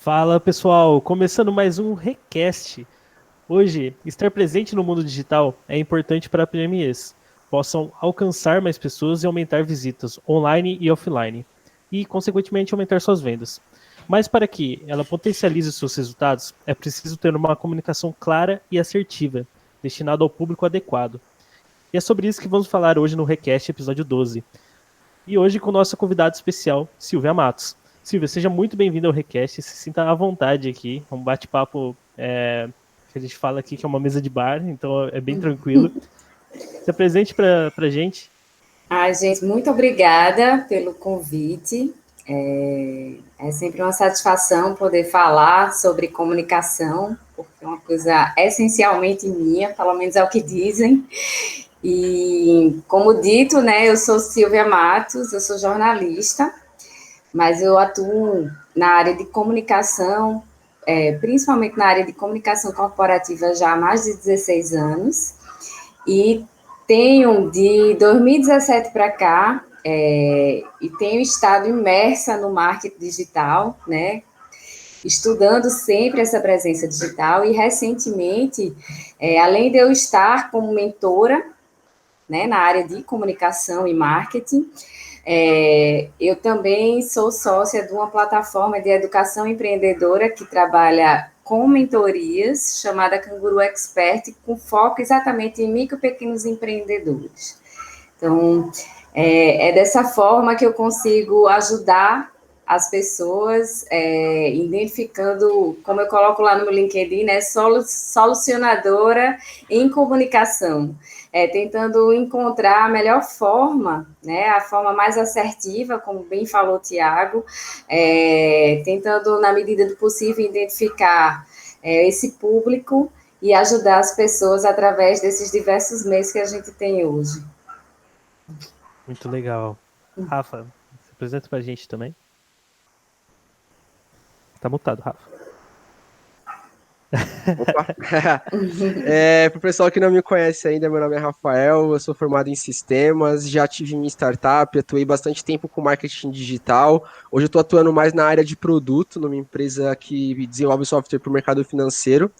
Fala pessoal, começando mais um Recast. Hoje, estar presente no mundo digital é importante para PMEs, possam alcançar mais pessoas e aumentar visitas online e offline, e consequentemente aumentar suas vendas. Mas para que ela potencialize seus resultados, é preciso ter uma comunicação clara e assertiva, destinada ao público adequado. E é sobre isso que vamos falar hoje no Recast episódio 12. E hoje com nossa convidada especial, Silvia Matos. Silvia, seja muito bem-vinda ao Recast, se sinta à vontade aqui, é um bate-papo que a gente fala aqui que é uma mesa de bar, então é bem tranquilo. Se apresente para a gente. Ai, gente, muito obrigada pelo convite. É sempre uma satisfação poder falar sobre comunicação, porque é uma coisa essencialmente minha, pelo menos é o que dizem. E, como dito, né, eu sou Silvia Matos, eu sou jornalista, mas eu atuo na área de comunicação, principalmente na área de comunicação corporativa já há mais de 16 anos. E tenho de 2017 para cá, e tenho estado imersa no marketing digital, né? Estudando sempre essa presença digital e recentemente, além de eu estar como mentora, né, na área de comunicação e marketing, eu também sou sócia de uma plataforma de educação empreendedora que trabalha com mentorias, chamada Canguru Expert, com foco exatamente em micro e pequenos empreendedores. Então, é dessa forma que eu consigo ajudar as pessoas, identificando, como eu coloco lá no meu LinkedIn, né, solucionadora em comunicação, tentando encontrar a melhor forma, né, a forma mais assertiva, como bem falou o Tiago, tentando, na medida do possível, identificar esse público e ajudar as pessoas através desses diversos meios que a gente tem hoje. Muito legal. Rafa, se apresenta para a gente também. Tá mutado, Rafa. Opa! Para o pessoal que não me conhece ainda, meu nome é Rafael, eu sou formado em sistemas, já tive minha startup, atuei bastante tempo com marketing digital. Hoje eu estou atuando mais na área de produto, numa empresa que desenvolve software para o mercado financeiro.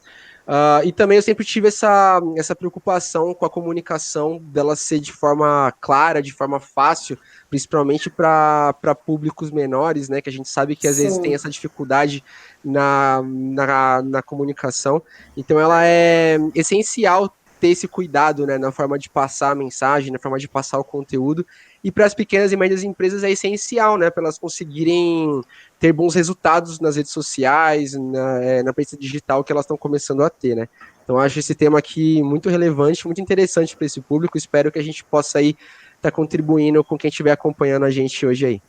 E também eu sempre tive essa preocupação com a comunicação dela ser de forma clara, de forma fácil, principalmente para públicos menores, né? Que a gente sabe que às vezes tem Sim. essa dificuldade na comunicação. Então ela é essencial ter esse cuidado, né, na forma de passar a mensagem, na forma de passar o conteúdo. E para as pequenas e médias empresas é essencial, né, para elas conseguirem ter bons resultados nas redes sociais, na presença digital que elas estão começando a ter, né? Então, acho esse tema aqui muito relevante, muito interessante para esse público. Espero que a gente possa aí estar contribuindo com quem estiver acompanhando a gente hoje aí.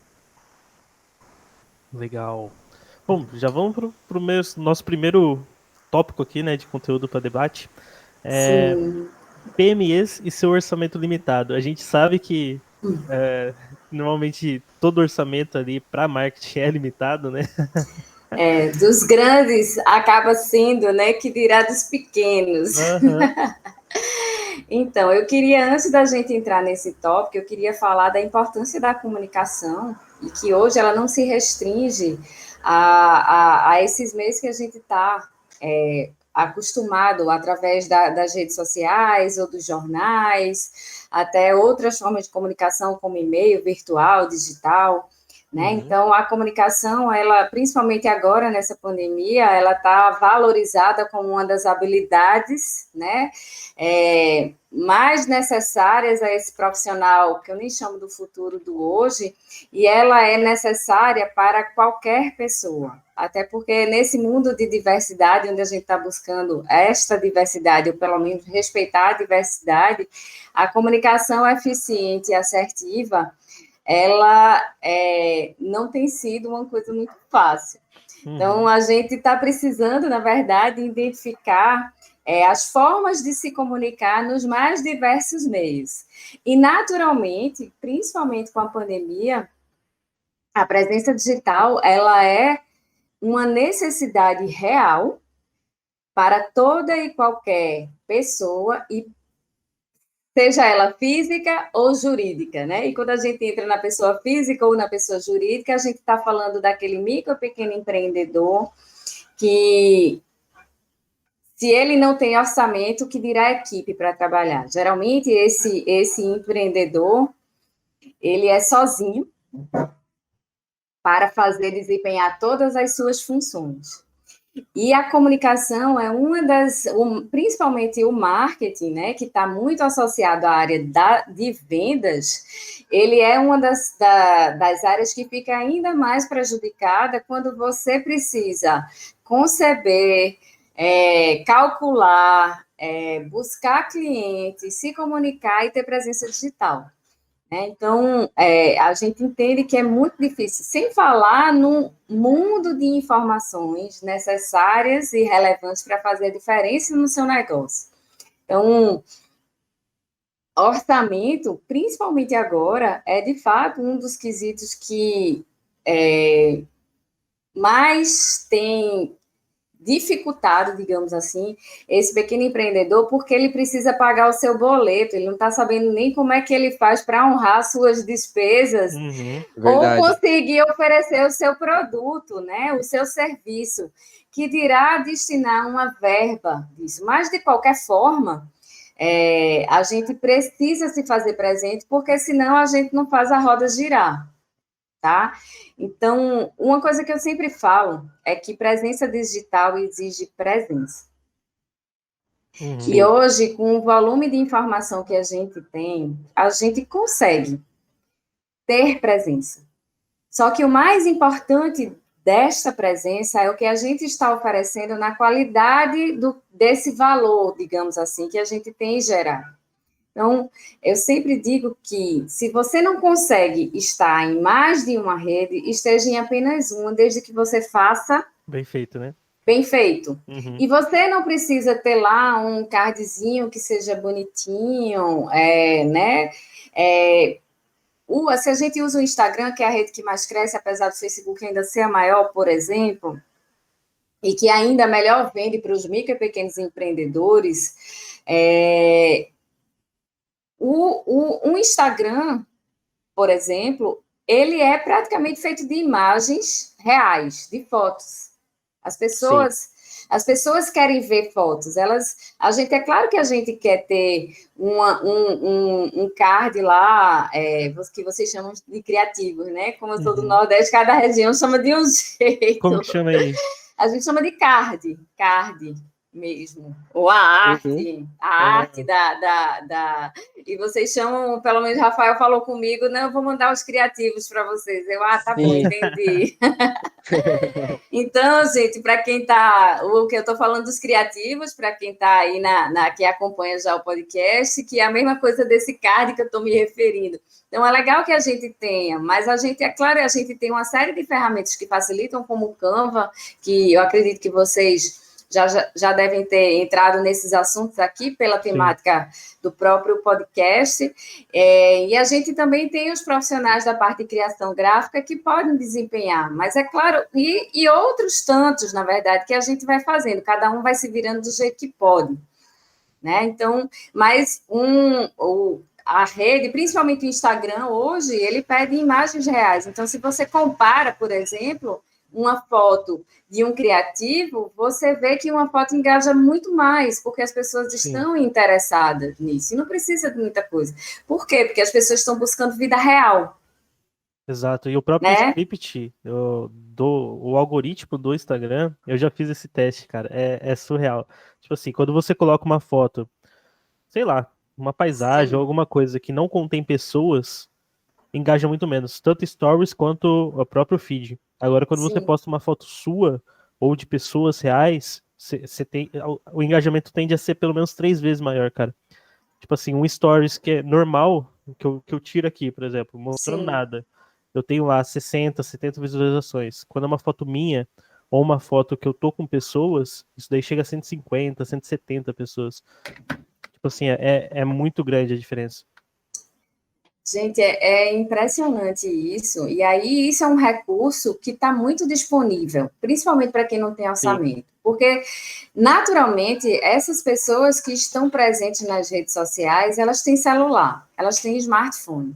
Legal. Bom, já vamos para o nosso primeiro tópico aqui, né, de conteúdo para debate. Sim. PMEs e seu orçamento limitado. A gente sabe que é, normalmente todo orçamento ali para marketing é limitado, né? Dos grandes acaba sendo, né, que dirá dos pequenos. Aham. Então, eu queria, antes da gente entrar nesse tópico, eu queria falar da importância da comunicação e que hoje ela não se restringe a esses meios que a gente está acostumado através das redes sociais ou dos jornais, até outras formas de comunicação, como e-mail, virtual, digital. Né? Uhum. Então, a comunicação, ela, principalmente agora nessa pandemia, ela está valorizada como uma das habilidades, né, mais necessárias a esse profissional, que eu nem chamo do futuro do hoje, e ela é necessária para qualquer pessoa. Até porque nesse mundo de diversidade, onde a gente está buscando esta diversidade, ou pelo menos respeitar a diversidade, a comunicação eficiente e assertiva ela não tem sido uma coisa muito fácil. Então, Uhum. a gente está precisando, na verdade, identificar as formas de se comunicar nos mais diversos meios. E, naturalmente, principalmente com a pandemia, a presença digital ela é uma necessidade real para toda e qualquer pessoa e seja ela física ou jurídica, né? E quando a gente entra na pessoa física ou na pessoa jurídica, a gente está falando daquele micro ou pequeno empreendedor que, se ele não tem orçamento, que dirá equipe para trabalhar. Geralmente, esse empreendedor, ele é sozinho para desempenhar todas as suas funções. E a comunicação é uma principalmente o marketing, né, que está muito associado à área de vendas, ele é uma das áreas que fica ainda mais prejudicada quando você precisa conceber, calcular, buscar clientes, se comunicar e ter presença digital. Então, a gente entende que é muito difícil, sem falar no mundo de informações necessárias e relevantes para fazer a diferença no seu negócio. Então, orçamento, principalmente agora, é de fato um dos quesitos que mais tem dificultado, digamos assim, esse pequeno empreendedor, porque ele precisa pagar o seu boleto, ele não está sabendo nem como é que ele faz para honrar suas despesas, ou conseguir oferecer o seu produto, né, o seu serviço, que dirá destinar uma verba disso. Mas, de qualquer forma, a gente precisa se fazer presente, porque senão a gente não faz a roda girar. Tá? Então, uma coisa que eu sempre falo é que presença digital exige presença. E hoje, com o volume de informação que a gente tem, a gente consegue ter presença. Só que o mais importante desta presença é o que a gente está oferecendo na qualidade desse valor, digamos assim, que a gente tem gerado. Então, eu sempre digo que, se você não consegue estar em mais de uma rede, esteja em apenas uma, desde que você faça... Bem feito, né? Bem feito. E você não precisa ter lá um cardzinho que seja bonitinho, né? Se a gente usa o Instagram, que é a rede que mais cresce, apesar do Facebook ainda ser a maior, por exemplo, e que ainda melhor vende para os micro e pequenos empreendedores... O Instagram, por exemplo, ele é praticamente feito de imagens reais, de fotos. As pessoas querem ver fotos. É claro que a gente quer ter um card lá, que vocês chamam de criativos, né? Como eu sou do Nordeste, cada região chama de um jeito. Como que chama aí? A gente chama de card mesmo, ou a arte e vocês chamam, pelo menos Rafael falou comigo, não, eu vou mandar os criativos para vocês. Tá bom, entendi. Então, gente, para quem está, o que eu estou falando dos criativos, para quem está aí que acompanha já o podcast, que é a mesma coisa desse card que eu estou me referindo. Então, é legal que a gente tenha, mas a gente tem uma série de ferramentas que facilitam, como o Canva, que eu acredito que vocês já devem ter entrado nesses assuntos aqui pela temática do próprio podcast, e a gente também tem os profissionais da parte de criação gráfica que podem desempenhar, mas é claro, e outros tantos, na verdade, que a gente vai fazendo, cada um vai se virando do jeito que pode, né? Então, mas a rede, principalmente o Instagram, hoje, ele pede imagens reais, então se você compara, por exemplo, uma foto de um criativo, você vê que uma foto engaja muito mais, porque as pessoas estão interessadas nisso, e não precisa de muita coisa. Por quê? Porque as pessoas estão buscando vida real. Exato, e o próprio script, o algoritmo do Instagram, eu já fiz esse teste, cara, é surreal. Tipo assim, quando você coloca uma foto, sei lá, uma paisagem ou alguma coisa que não contém pessoas, engaja muito menos, tanto stories quanto o próprio feed. Agora, quando você posta uma foto sua ou de pessoas reais, o engajamento tende a ser pelo menos 3 vezes maior, cara. Tipo assim, um stories que é normal, que eu tiro aqui, por exemplo, mostrando nada. Eu tenho lá 60, 70 visualizações. Quando é uma foto minha, ou uma foto que eu tô com pessoas, isso daí chega a 150, 170 pessoas. Tipo assim, é muito grande a diferença. Gente, é impressionante isso. E aí, isso é um recurso que está muito disponível, principalmente para quem não tem orçamento. Porque, naturalmente, essas pessoas que estão presentes nas redes sociais, elas têm celular, elas têm smartphone,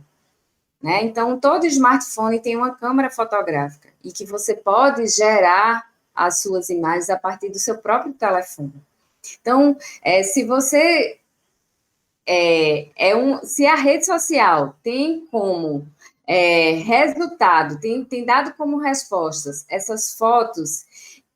né? Então, todo smartphone tem uma câmera fotográfica e que você pode gerar as suas imagens a partir do seu próprio telefone. Então, se você se a rede social tem como resultado, tem dado como respostas essas fotos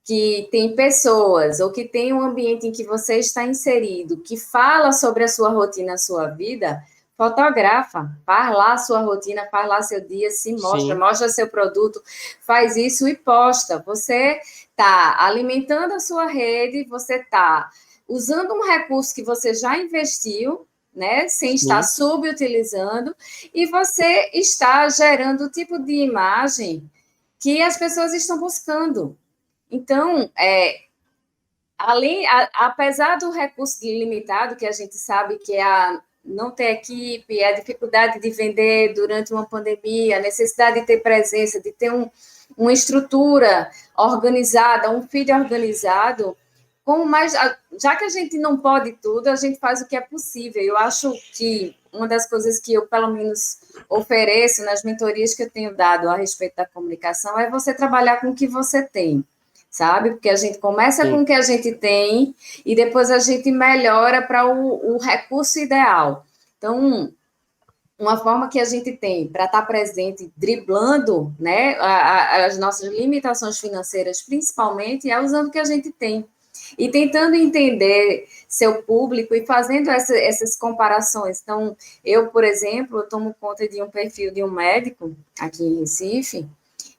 que tem pessoas ou que tem um ambiente em que você está inserido, que fala sobre a sua rotina, a sua vida, fotografa, faz lá a sua rotina, faz lá seu dia, se mostra, Sim. mostra seu produto, faz isso e posta. Você está alimentando a sua rede, você está usando um recurso que você já investiu, né, sem estar subutilizando, e você está gerando o tipo de imagem que as pessoas estão buscando. Então, apesar do recurso limitado, que a gente sabe que é não ter equipe, a dificuldade de vender durante uma pandemia, a necessidade de ter presença, de ter uma estrutura organizada, um feed organizado, já que a gente não pode tudo, a gente faz o que é possível. Eu acho que uma das coisas que eu, pelo menos, ofereço nas mentorias que eu tenho dado a respeito da comunicação é você trabalhar com o que você tem, sabe? Porque a gente começa com o que a gente tem e depois a gente melhora para o recurso ideal. Então, uma forma que a gente tem para estar presente, driblando, né, as nossas limitações financeiras, principalmente, é usando o que a gente tem. E tentando entender seu público e fazendo essas comparações. Então, eu, por exemplo, eu tomo conta de um perfil de um médico aqui em Recife,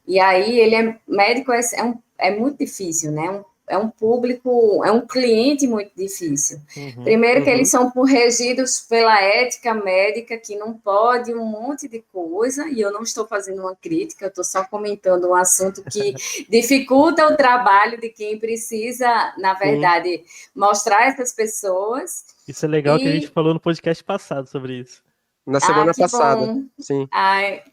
e aí ele médico é muito difícil, né? É um público, é um cliente muito difícil. Primeiro que eles são regidos pela ética médica, que não pode um monte de coisa, e eu não estou fazendo uma crítica, eu estou só comentando um assunto que dificulta o trabalho de quem precisa, na verdade, mostrar essas pessoas. Isso é legal que a gente falou no podcast passado sobre isso. Na semana passada, bom. sim.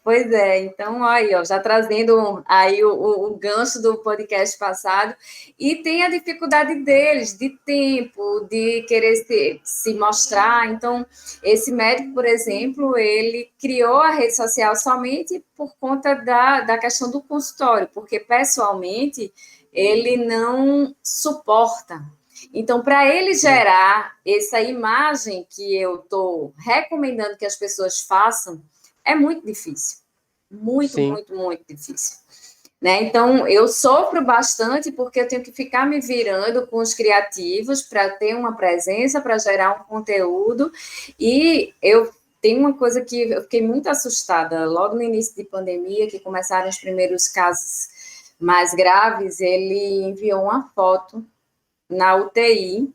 Pois é, então, aí, ó, já trazendo aí o gancho do podcast passado, e tem a dificuldade deles, de tempo, de querer se mostrar. Então, esse médico, por exemplo, ele criou a rede social somente por conta da questão do consultório, porque, pessoalmente, ele não suporta. Então, para ele gerar essa imagem que eu estou recomendando que as pessoas façam, é muito difícil. Muito, muito, muito difícil. Né? Então, eu sofro bastante porque eu tenho que ficar me virando com os criativos para ter uma presença, para gerar um conteúdo. E eu tenho uma coisa que eu fiquei muito assustada. Logo no início de pandemia, que começaram os primeiros casos mais graves, ele enviou uma foto na UTI,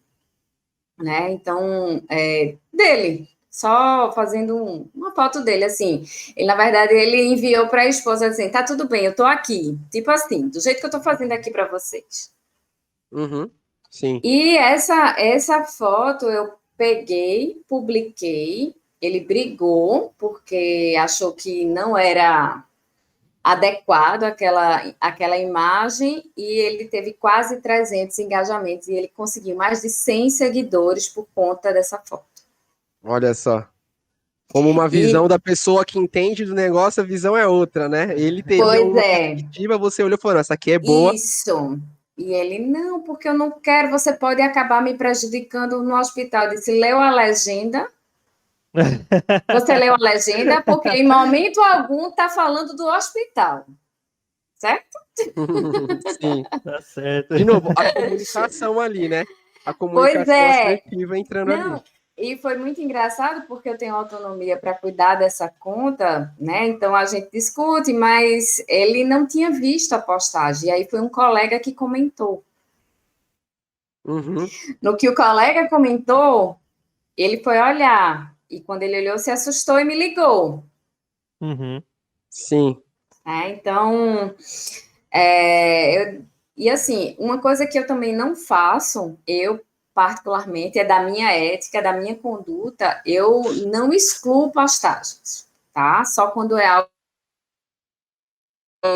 né? Então, dele, só fazendo uma foto dele, assim. Ele, na verdade, ele enviou para a esposa assim, tá tudo bem, eu tô aqui. Tipo assim, do jeito que eu tô fazendo aqui para vocês. Sim. E essa foto eu peguei, publiquei, ele brigou, porque achou que não era adequado àquela imagem, e ele teve quase 300 engajamentos, e ele conseguiu mais de 100 seguidores por conta dessa foto. Olha só. Como uma visão da pessoa que entende do negócio, a visão é outra, né? Ele teria uma perspectiva, você olhou e falou, essa aqui é boa. Isso. E ele, não, porque eu não quero, você pode acabar me prejudicando no hospital. Eu disse, leu a legenda? Você leu a legenda? Porque em momento algum está falando do hospital. Certo? Sim. Tá certo. De novo, a comunicação ali, né? A comunicação assertiva entrando ali. E foi muito engraçado, porque eu tenho autonomia para cuidar dessa conta, né? Então a gente discute, mas ele não tinha visto a postagem. E aí foi um colega que comentou. No que o colega comentou, ele foi olhar. E quando ele olhou, se assustou e me ligou. Sim. Então, e assim, uma coisa que eu também não faço, eu particularmente, é da minha ética, da minha conduta, eu não excluo postagens. tá? Só quando é algo.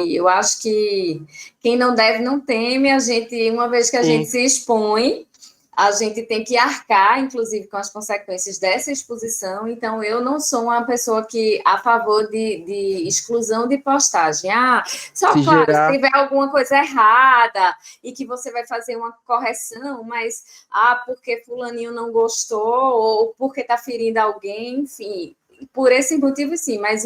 Eu acho que quem não deve não teme. A gente, uma vez que a gente se expõe, a gente tem que arcar, inclusive, com as consequências dessa exposição. Então, eu não sou uma pessoa que a favor de exclusão de postagem. Só Se claro, gerar... se tiver alguma coisa errada e que você vai fazer uma correção, mas porque fulaninho não gostou ou porque está ferindo alguém, enfim. Por esse motivo, sim, mas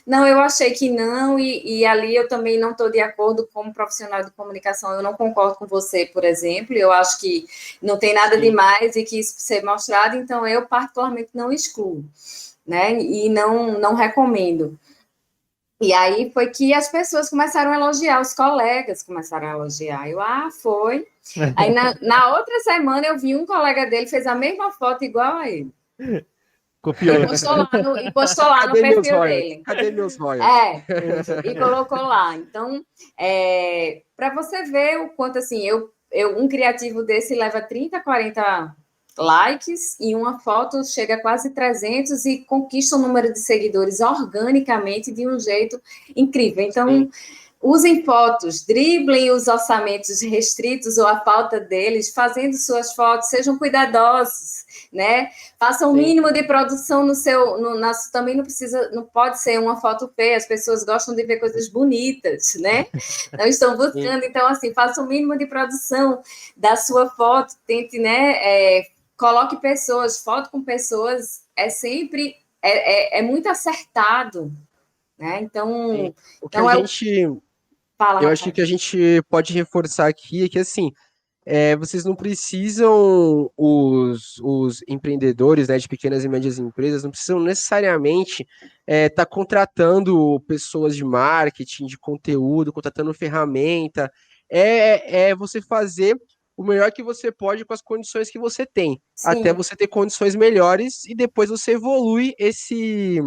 não, eu achei que não, e ali eu também não estou de acordo como profissional de comunicação, eu não concordo com você, por exemplo, eu acho que não tem nada demais e que isso ser mostrado, então eu particularmente não excluo, né, e não recomendo. E aí foi que as pessoas começaram a elogiar, os colegas começaram a elogiar, foi. Aí na outra semana eu vi um colega dele, fez a mesma foto igual a ele. Copiou. E postou lá no perfil dele. Cadê meus royalties? E colocou lá. Então, para você ver o quanto, assim, um criativo desse leva 30, 40 likes e uma foto chega a quase 300 e conquista um número de seguidores organicamente de um jeito incrível. Então, usem fotos, driblem os orçamentos restritos ou a falta deles, fazendo suas fotos, sejam cuidadosos, né? Façam o mínimo de produção no seu... também não pode ser uma foto feia, as pessoas gostam de ver coisas bonitas, né? Não estão buscando, então, assim, faça o mínimo de produção da sua foto, tente, né? Coloque pessoas, foto com pessoas, sempre... É muito acertado, né? Então... O que a gente... Fala, eu acho que o que a gente pode reforçar aqui é que, assim, vocês não precisam, os empreendedores, né, de pequenas e médias empresas, não precisam necessariamente estar contratando pessoas de marketing, de conteúdo, contratando ferramenta. É você fazer o melhor que você pode com as condições que você tem, até você ter condições melhores e depois você evolui esse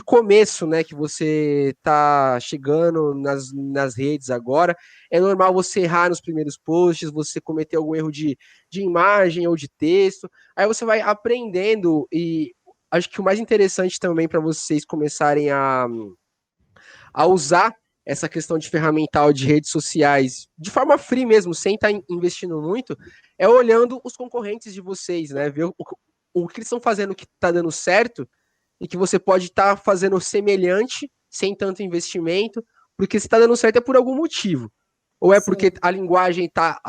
começo, né, que você tá chegando nas redes agora. É normal você errar nos primeiros posts, você cometer algum erro de imagem ou de texto, aí você vai aprendendo, e acho que o mais interessante também para vocês começarem a usar essa questão de ferramental de redes sociais de forma free mesmo, sem estar investindo muito, é olhando os concorrentes de vocês, né, ver o que eles estão fazendo que está dando certo, e que você pode estar fazendo semelhante, sem tanto investimento, porque se está dando certo é por algum motivo. Ou é porque a linguagem está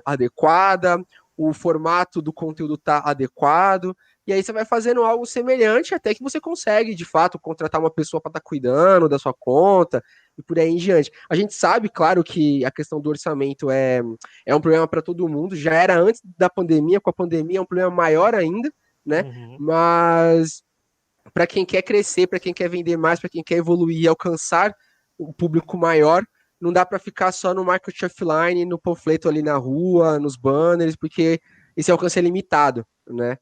adequada, o formato do conteúdo está adequado, e aí você vai fazendo algo semelhante até que você consegue, de fato, contratar uma pessoa para estar cuidando da sua conta e por aí em diante. A gente sabe, claro, que a questão do orçamento é um problema para todo mundo, já era antes da pandemia, com a pandemia é um problema maior ainda, né? Mas para quem quer crescer, para quem quer vender mais, para quem quer evoluir e alcançar um público maior, não dá para ficar só no marketing offline, no panfleto ali na rua, nos banners, porque esse alcance é limitado, né?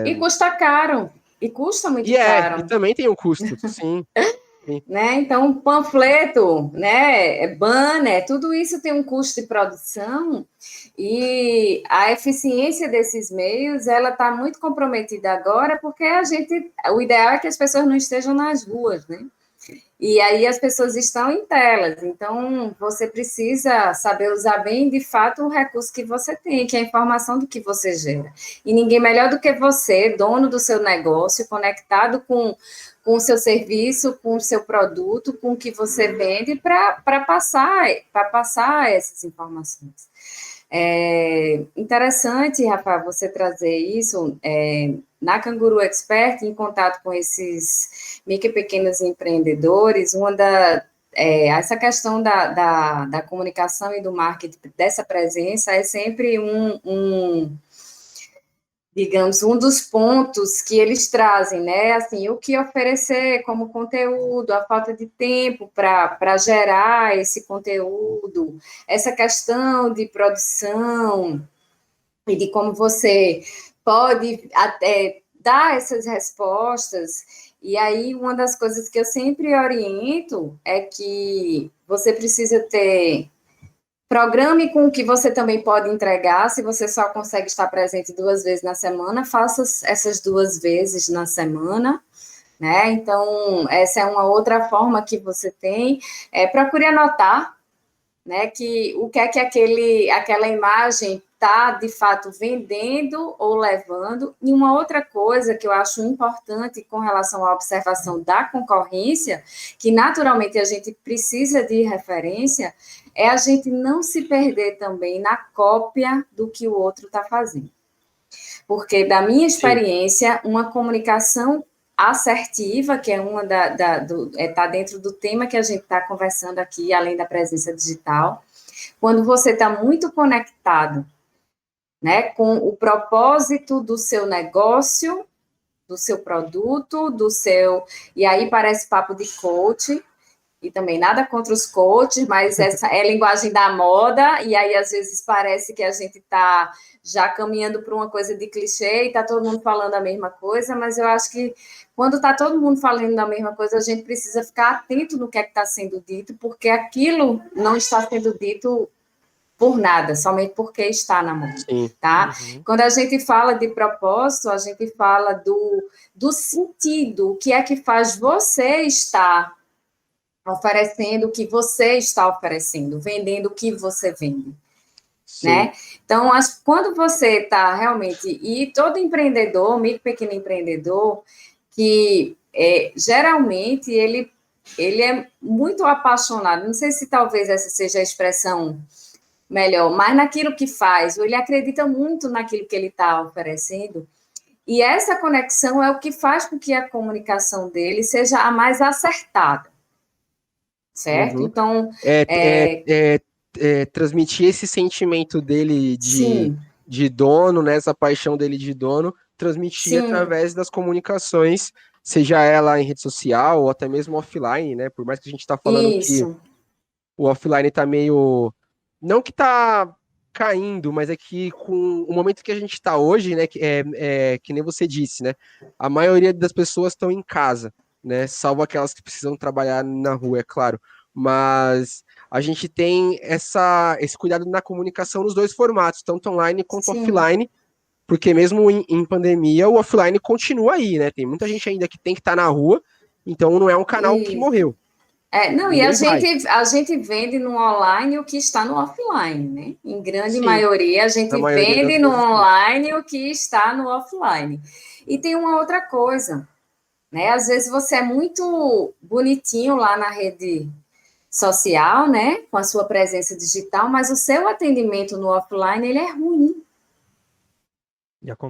E custa caro, e custa muito caro. E também tem um custo, sim. Né? Então, panfleto, né, banner, tudo isso tem um custo de produção e a eficiência desses meios, ela está muito comprometida agora porque o ideal é que as pessoas não estejam nas ruas, né? E aí as pessoas estão em telas, então você precisa saber usar bem, de fato, o recurso que você tem, que é a informação do que você gera. E ninguém melhor do que você, dono do seu negócio, conectado com o seu serviço, com o seu produto, com o que você vende, para passar essas informações. Interessante, Rafa, você trazer isso. Na Canguru Expert, em contato com esses micro e pequenos empreendedores, essa questão da comunicação e do marketing, dessa presença, é sempre digamos, um dos pontos que eles trazem, né? Assim, o que oferecer como conteúdo, a falta de tempo para gerar esse conteúdo, essa questão de produção e de como você pode até dar essas respostas. E aí, uma das coisas que eu sempre oriento é que você precisa programe com o que você também pode entregar. Se você só consegue estar presente 2 vezes na semana, faça essas 2 vezes na semana, né? Então, essa é uma outra forma que você tem. Procure anotar, né, que o que é que aquela imagem está, de fato, vendendo ou levando. E uma outra coisa que eu acho importante com relação à observação da concorrência, que naturalmente a gente precisa de referência, é a gente não se perder também na cópia do que o outro está fazendo. Porque, da minha experiência, uma comunicação assertiva, que é uma está dentro do tema que a gente está conversando aqui, além da presença digital, quando você está muito conectado, né, com o propósito do seu negócio, do seu produto, e aí parece papo de coach, e também nada contra os coaches, mas essa é a linguagem da moda, e aí às vezes parece que a gente está já caminhando para uma coisa de clichê e está todo mundo falando a mesma coisa, mas eu acho que quando está todo mundo falando a mesma coisa, a gente precisa ficar atento no que é que está sendo dito, porque aquilo não está sendo dito por nada, somente porque está na moda, tá? Uhum. Quando a gente fala de propósito, a gente fala do sentido, o que é que faz você estar oferecendo o que você está oferecendo, vendendo o que você vende, né? Então, quando você está realmente, e todo empreendedor, micro, pequeno empreendedor, que geralmente ele é muito apaixonado, não sei se talvez essa seja a expressão melhor, mas naquilo que faz, ou ele acredita muito naquilo que ele está oferecendo, e essa conexão é o que faz com que a comunicação dele seja a mais acertada. Certo? Uhum. Então, transmitir esse sentimento dele de dono, né, essa paixão dele de dono, transmitir através das comunicações, seja ela em rede social ou até mesmo offline, né? Por mais que a gente está falando que o offline está meio... Não que está caindo, mas é que com o momento que a gente está hoje, né, que nem você disse, né? A maioria das pessoas estão em casa, né? Salvo aquelas que precisam trabalhar na rua, é claro. Mas a gente tem esse cuidado na comunicação nos dois formatos, tanto online quanto offline, porque mesmo em pandemia, o offline continua aí, né? Tem muita gente ainda que tem que estar na rua, então não é um canal que morreu. E a gente vende no online o que está no offline, né? Em grande maioria, a gente vende no online o que está no offline. E tem uma outra coisa, né? Às vezes você é muito bonitinho lá na rede social, né? Com a sua presença digital, mas o seu atendimento no offline, ele é ruim.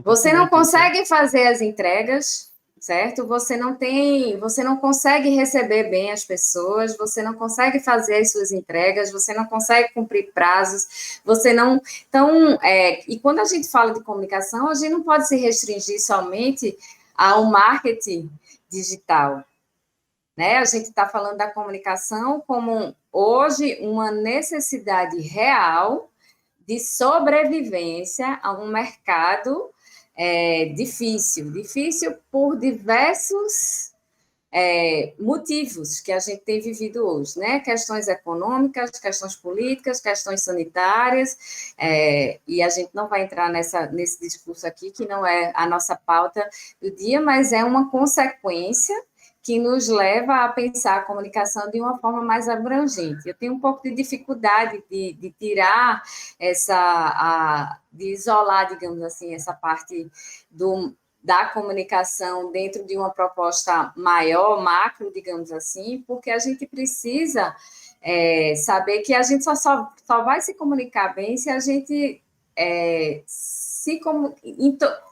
Você não consegue fazer as entregas, certo? Você não consegue receber bem as pessoas, você não consegue fazer as suas entregas, você não consegue cumprir prazos, você não... Então, e quando a gente fala de comunicação, a gente não pode se restringir somente ao marketing digital, né? A gente está falando da comunicação como, hoje, uma necessidade real de sobrevivência a um mercado difícil por diversos motivos que a gente tem vivido hoje, né? Questões econômicas, questões políticas, questões sanitárias, e a gente não vai entrar nesse discurso aqui, que não é a nossa pauta do dia, mas é uma consequência que nos leva a pensar a comunicação de uma forma mais abrangente. Eu tenho um pouco de dificuldade de tirar de isolar, digamos assim, essa parte da comunicação dentro de uma proposta maior, macro, digamos assim, porque a gente precisa saber que a gente só vai se comunicar bem se a gente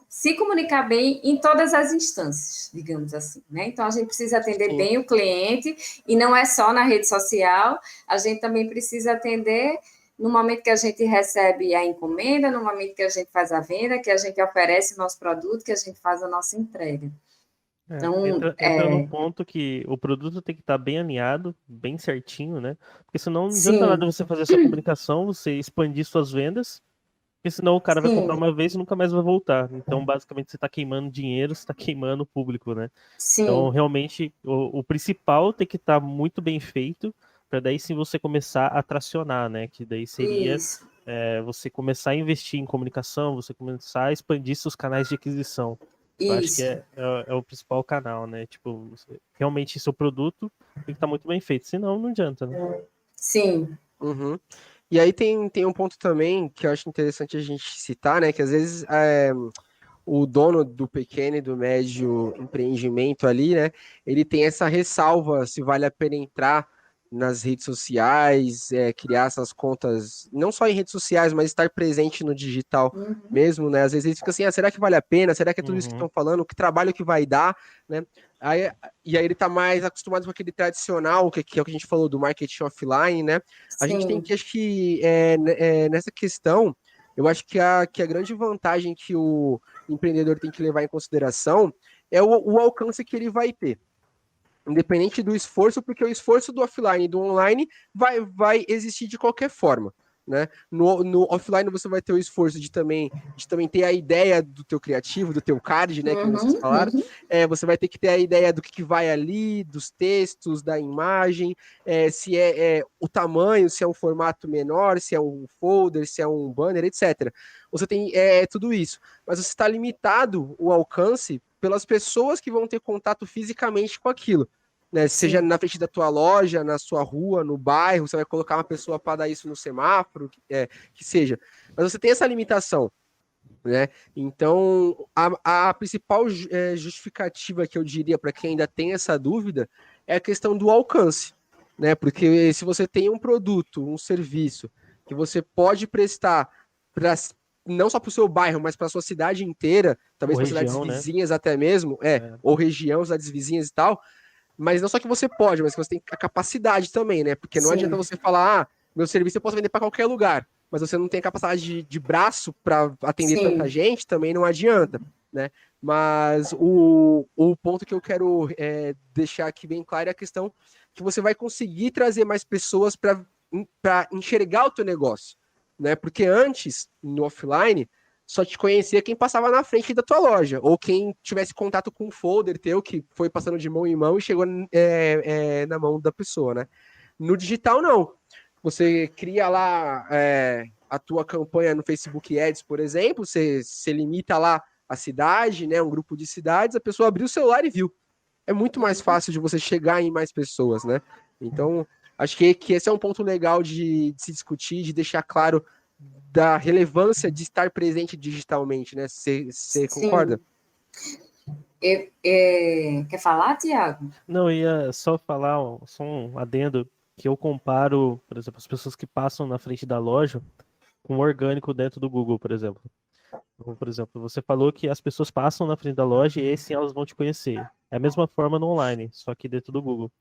se comunicar bem em todas as instâncias, digamos assim, né? Então, a gente precisa atender bem o cliente, e não é só na rede social, a gente também precisa atender no momento que a gente recebe a encomenda, no momento que a gente faz a venda, que a gente oferece o nosso produto, que a gente faz a nossa entrega. Então, entra no ponto que o produto tem que estar bem alinhado, bem certinho, né? Porque senão não adianta nada você fazer sua comunicação, você expandir suas vendas, porque senão o cara vai comprar uma vez e nunca mais vai voltar. Então, basicamente, você está queimando dinheiro, você está queimando o público, né? Então, realmente, o principal tem que estar muito bem feito, para daí sim você começar a tracionar, né? Que daí seria você começar a investir em comunicação, você começar a expandir seus canais de aquisição. Eu acho que Isso, é o principal canal, né? Tipo, realmente seu produto tem que estar muito bem feito, senão não adianta, né? sim. Uhum. E aí tem um ponto também que eu acho interessante a gente citar, né? Que às vezes o dono do pequeno e do médio empreendimento ali, né? Ele tem essa ressalva se vale a pena entrar nas redes sociais, criar essas contas, não só em redes sociais, mas estar presente no digital Uhum, mesmo, né? Às vezes ele fica assim, será que vale a pena? Será que é tudo isso que Uhum. estão falando? Que trabalho que vai dar, né? Aí, e aí ele tá mais acostumado com aquele tradicional, que é o que a gente falou do marketing offline, né? A gente tem sim, que, acho que nessa questão, eu acho que a grande vantagem que o empreendedor tem que levar em consideração é o alcance que ele vai ter. Independente do esforço, porque o esforço do offline e do online vai existir de qualquer forma. Né? No offline você vai ter o esforço de também ter a ideia do teu criativo, do teu card, né, que vocês uhum, falaram. uhum, Você vai ter que ter a ideia do que vai ali, dos textos, da imagem, se o tamanho, se é um formato menor, se é um folder, se é um banner, etc. Você tem tudo isso, mas você está limitado o alcance pelas pessoas que vão ter contato fisicamente com aquilo. Né, seja sim, na frente da tua loja, na sua rua, no bairro, você vai colocar uma pessoa para dar isso no semáforo, que seja. Mas você tem essa limitação, né? Então, a principal justificativa que eu diria para quem ainda tem essa dúvida é a questão do alcance, né? Porque se você tem um produto, um serviço que você pode prestar para não só para o seu bairro, mas para a sua cidade inteira, Ou talvez para cidades região, né? vizinhas até mesmo, É. ou região, cidades vizinhas e tal, mas não só que você pode, mas que você tem a capacidade também, né? Porque não adianta sim, você falar, meu serviço eu posso vender para qualquer lugar, mas você não tem a capacidade de braço para atender tanta sim, gente, também não adianta, né? Mas o ponto que eu quero deixar aqui bem claro é a questão que você vai conseguir trazer mais pessoas para enxergar o teu negócio, né? Porque antes, no offline, só te conhecia quem passava na frente da tua loja, ou quem tivesse contato com um folder teu que foi passando de mão em mão e chegou na mão da pessoa, né? No digital, não. Você cria lá a tua campanha no Facebook Ads, por exemplo, você limita lá a cidade, né? Um grupo de cidades, a pessoa abriu o celular e viu. É muito mais fácil de você chegar em mais pessoas, né? Então, acho que esse é um ponto legal de se discutir, de deixar claro da relevância de estar presente digitalmente, né? Você concorda? sim. Quer falar, Tiago? Não, eu ia só falar, só um adendo, que eu comparo, por exemplo, as pessoas que passam na frente da loja com o orgânico dentro do Google, por exemplo. Então, por exemplo, você falou que as pessoas passam na frente da loja e aí sim elas vão te conhecer. É a mesma forma no online, só que dentro do Google.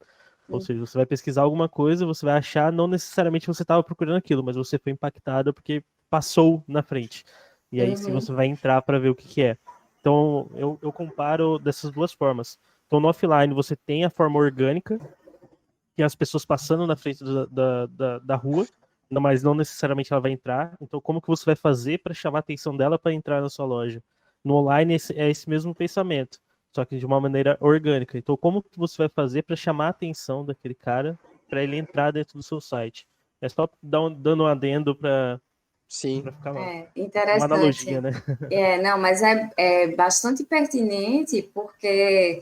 Ou seja, você vai pesquisar alguma coisa, você vai achar, não necessariamente você estava procurando aquilo, mas você foi impactado porque passou na frente. E aí sim Uhum, você vai entrar para ver o que é. Então, eu comparo dessas duas formas. Então, no offline, você tem a forma orgânica, que é as pessoas passando na frente da rua, mas não necessariamente ela vai entrar. Então, como que você vai fazer para chamar a atenção dela para entrar na sua loja? No online é esse mesmo pensamento, só que de uma maneira orgânica. Então, como que você vai fazer para chamar a atenção daquele cara para ele entrar dentro do seu site? É só dando um adendo para Sim, ficar uma analogia, interessante. né? Não, mas é bastante pertinente porque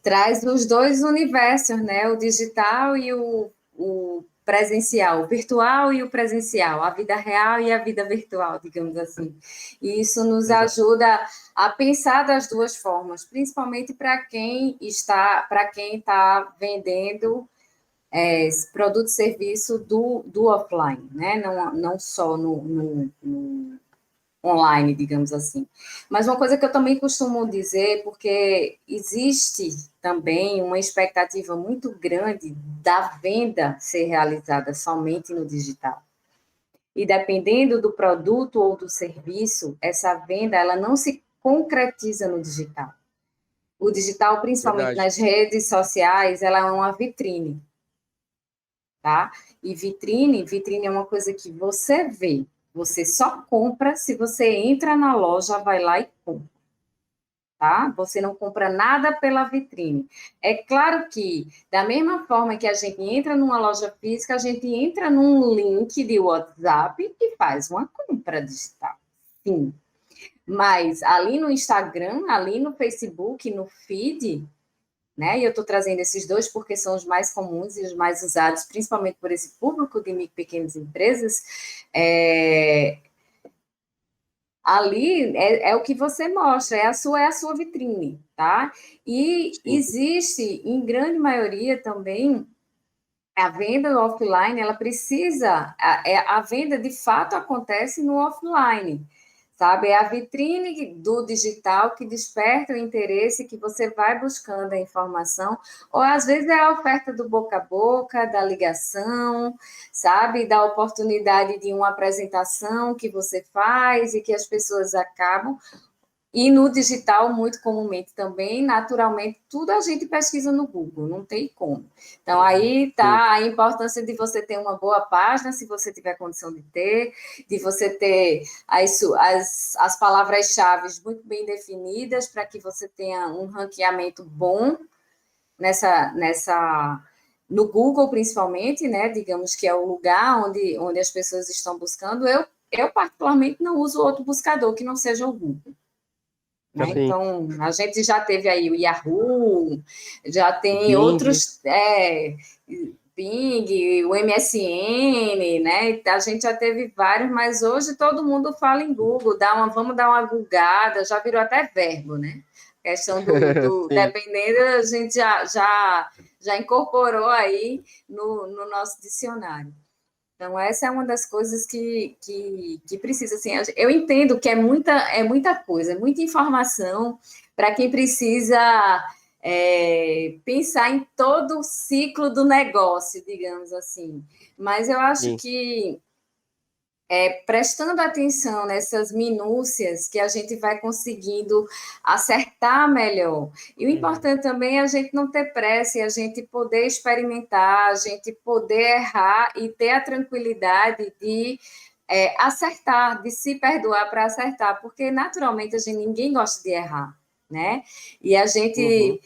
traz os dois universos, né? O digital e o presencial, o virtual e o presencial, a vida real e a vida virtual, digamos assim. E isso nos Exato. ajuda a pensar das duas formas, principalmente para quem está vendendo esse produto e serviço do offline, né? Não só no online, digamos assim. Mas uma coisa que eu também costumo dizer, porque existe também uma expectativa muito grande da venda ser realizada somente no digital. E dependendo do produto ou do serviço, essa venda ela não se concretiza no digital. O digital, principalmente verdade. nas redes sociais, ela é uma vitrine, tá? E vitrine é uma coisa que você vê. Você só compra se você entra na loja, vai lá e compra, tá? Você não compra nada pela vitrine. É claro que, da mesma forma que a gente entra numa loja física, a gente entra num link de WhatsApp e faz uma compra digital. Sim. Mas ali no Instagram, ali no Facebook, no feed, né? E eu estou trazendo esses dois porque são os mais comuns e os mais usados, principalmente por esse público de micro e pequenas empresas. Ali é o que você mostra, é a sua vitrine, tá? E Sim. existe, em grande maioria também, a venda offline, ela precisa, a venda de fato acontece no offline, sabe? É a vitrine do digital que desperta o interesse, que você vai buscando a informação, ou às vezes é a oferta do boca a boca, da ligação, sabe? Da oportunidade de uma apresentação que você faz e que as pessoas acabam. E no digital, muito comumente também, naturalmente, tudo a gente pesquisa no Google, não tem como. Então, aí está a importância de você ter uma boa página, se você tiver condição de ter, de você ter as palavras-chave muito bem definidas, para que você tenha um ranqueamento bom no Google, principalmente, né? Digamos que é o lugar onde as pessoas estão buscando. Eu, particularmente, não uso outro buscador que não seja o Google. Né? Então, a gente já teve aí o Yahoo, já tem Bing. outros, Bing, o MSN, né? A gente já teve vários, mas hoje todo mundo fala em Google, vamos dar uma googada, já virou até verbo, né? A questão do dependendo, a gente já incorporou aí no nosso dicionário. Então, essa é uma das coisas que precisa, assim, eu entendo que é muita coisa, é muita informação para quem precisa pensar em todo o ciclo do negócio, digamos assim. Mas eu acho que prestando atenção nessas minúcias que a gente vai conseguindo acertar melhor. E o importante também é a gente não ter pressa, e a gente poder experimentar, a gente poder errar e ter a tranquilidade de acertar, de se perdoar para acertar, porque naturalmente ninguém gosta de errar, né? E a gente...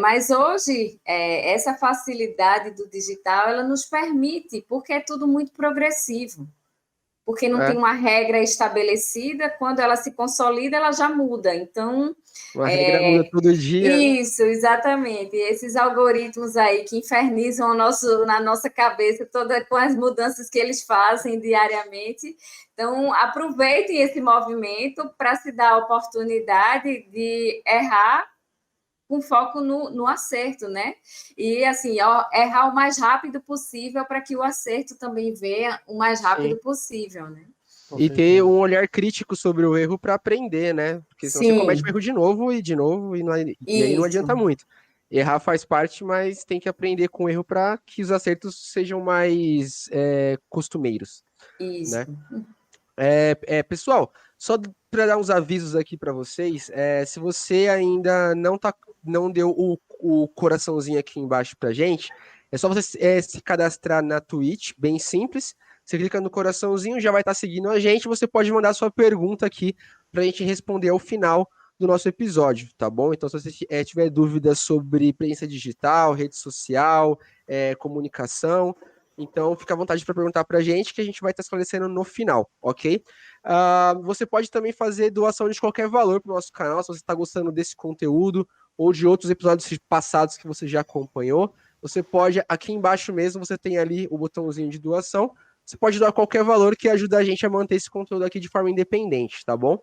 mas hoje, essa facilidade do digital, ela nos permite, porque é tudo muito progressivo. Porque não tem uma regra estabelecida, quando ela se consolida, ela já muda. Então. Uma regra muda todo dia. Isso, exatamente. E esses algoritmos aí que infernizam na nossa cabeça toda com as mudanças que eles fazem diariamente. Então, aproveitem esse movimento para se dar a oportunidade de errar com foco no acerto, né? E, assim, errar o mais rápido possível para que o acerto também venha o mais rápido possível, né? E ter um olhar crítico sobre o erro para aprender, né? Porque senão você comete o erro de novo, e aí não adianta muito. Errar faz parte, mas tem que aprender com o erro para que os acertos sejam mais costumeiros. Isso. Né? Pessoal, só para dar uns avisos aqui para vocês, se você ainda não deu o coraçãozinho aqui embaixo pra gente, é só você se cadastrar na Twitch, bem simples. Você clica no coraçãozinho, já vai estar seguindo a gente. Você pode mandar sua pergunta aqui para a gente responder ao final do nosso episódio, tá bom? Então, se você tiver dúvidas sobre presença digital, rede social, comunicação, então fica à vontade para perguntar para a gente, que a gente vai estar esclarecendo no final, ok? Você pode também fazer doação de qualquer valor para o nosso canal, se você está gostando desse conteúdo ou de outros episódios passados que você já acompanhou. Você pode, aqui embaixo mesmo, você tem ali o botãozinho de doação. Você pode doar qualquer valor que ajuda a gente a manter esse conteúdo aqui de forma independente, tá bom?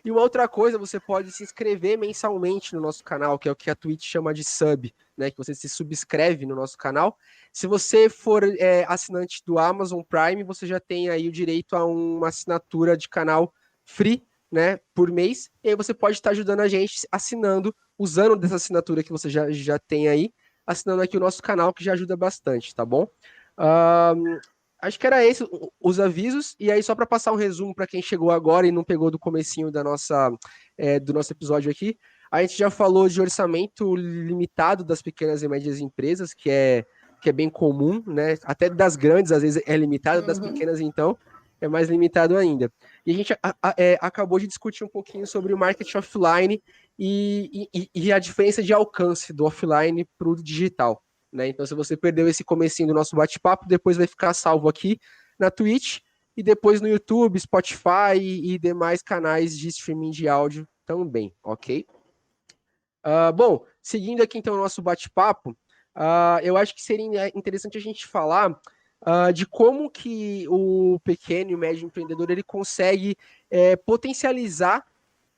E uma outra coisa, você pode se inscrever mensalmente no nosso canal, que é o que a Twitch chama de sub, né? Que você se subscreve no nosso canal. Se você for assinante do Amazon Prime, você já tem aí o direito a uma assinatura de canal free, né? Por mês. E aí você pode estar ajudando a gente assinando, usando dessa assinatura que você já tem aí, assinando aqui o nosso canal, que já ajuda bastante, tá bom? Acho que era esse os avisos, e aí só para passar um resumo para quem chegou agora e não pegou do comecinho do nosso episódio aqui, a gente já falou de orçamento limitado das pequenas e médias empresas, que é bem comum, né? Até das grandes às vezes é limitado, das pequenas então é mais limitado ainda. E a gente acabou de discutir um pouquinho sobre o marketing offline e a diferença de alcance do offline para o digital. Né? Então, se você perdeu esse comecinho do nosso bate-papo, depois vai ficar salvo aqui na Twitch. e depois no YouTube, Spotify e demais canais de streaming de áudio também, ok? Bom, seguindo aqui então o nosso bate-papo, eu acho que seria interessante a gente falar de como que o pequeno e médio empreendedor ele consegue potencializar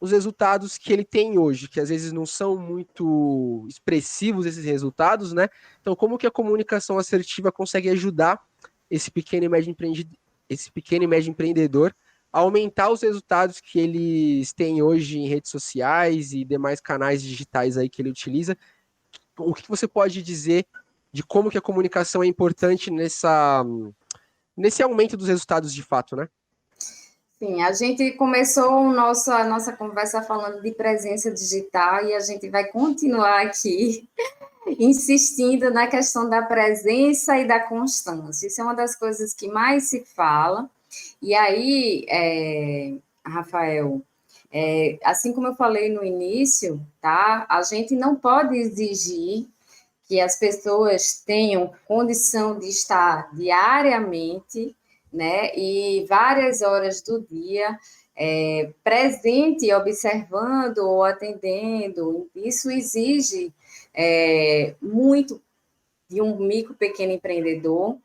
os resultados que ele tem hoje, que às vezes não são muito expressivos esses resultados, né? Então, como que a comunicação assertiva consegue ajudar esse pequeno e médio empreendedor a aumentar os resultados que eles têm hoje em redes sociais e demais canais digitais aí que ele utiliza? O que você pode dizer de como que a comunicação é importante nesse aumento dos resultados de fato, né? Sim, a gente começou a nossa conversa falando de presença digital e a gente vai continuar aqui insistindo na questão da presença e da constância. Isso é uma das coisas que mais se fala. E aí, Rafael, assim como eu falei no início, tá? A gente não pode exigir que as pessoas tenham condição de estar diariamente, né, e várias horas do dia presente, observando ou atendendo. Isso exige muito de um micro pequeno empreendedor,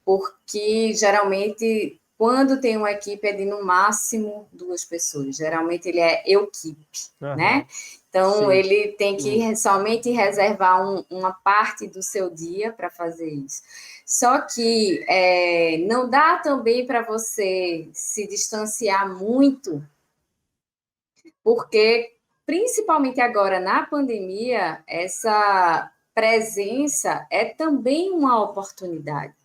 porque geralmente quando tem uma equipe é de no máximo 2 pessoas, geralmente ele é equipe, né? Então, Sim. ele tem que somente reservar uma parte do seu dia para fazer isso. Só que não dá também para você se distanciar muito, porque, principalmente agora na pandemia, essa presença é também uma oportunidade.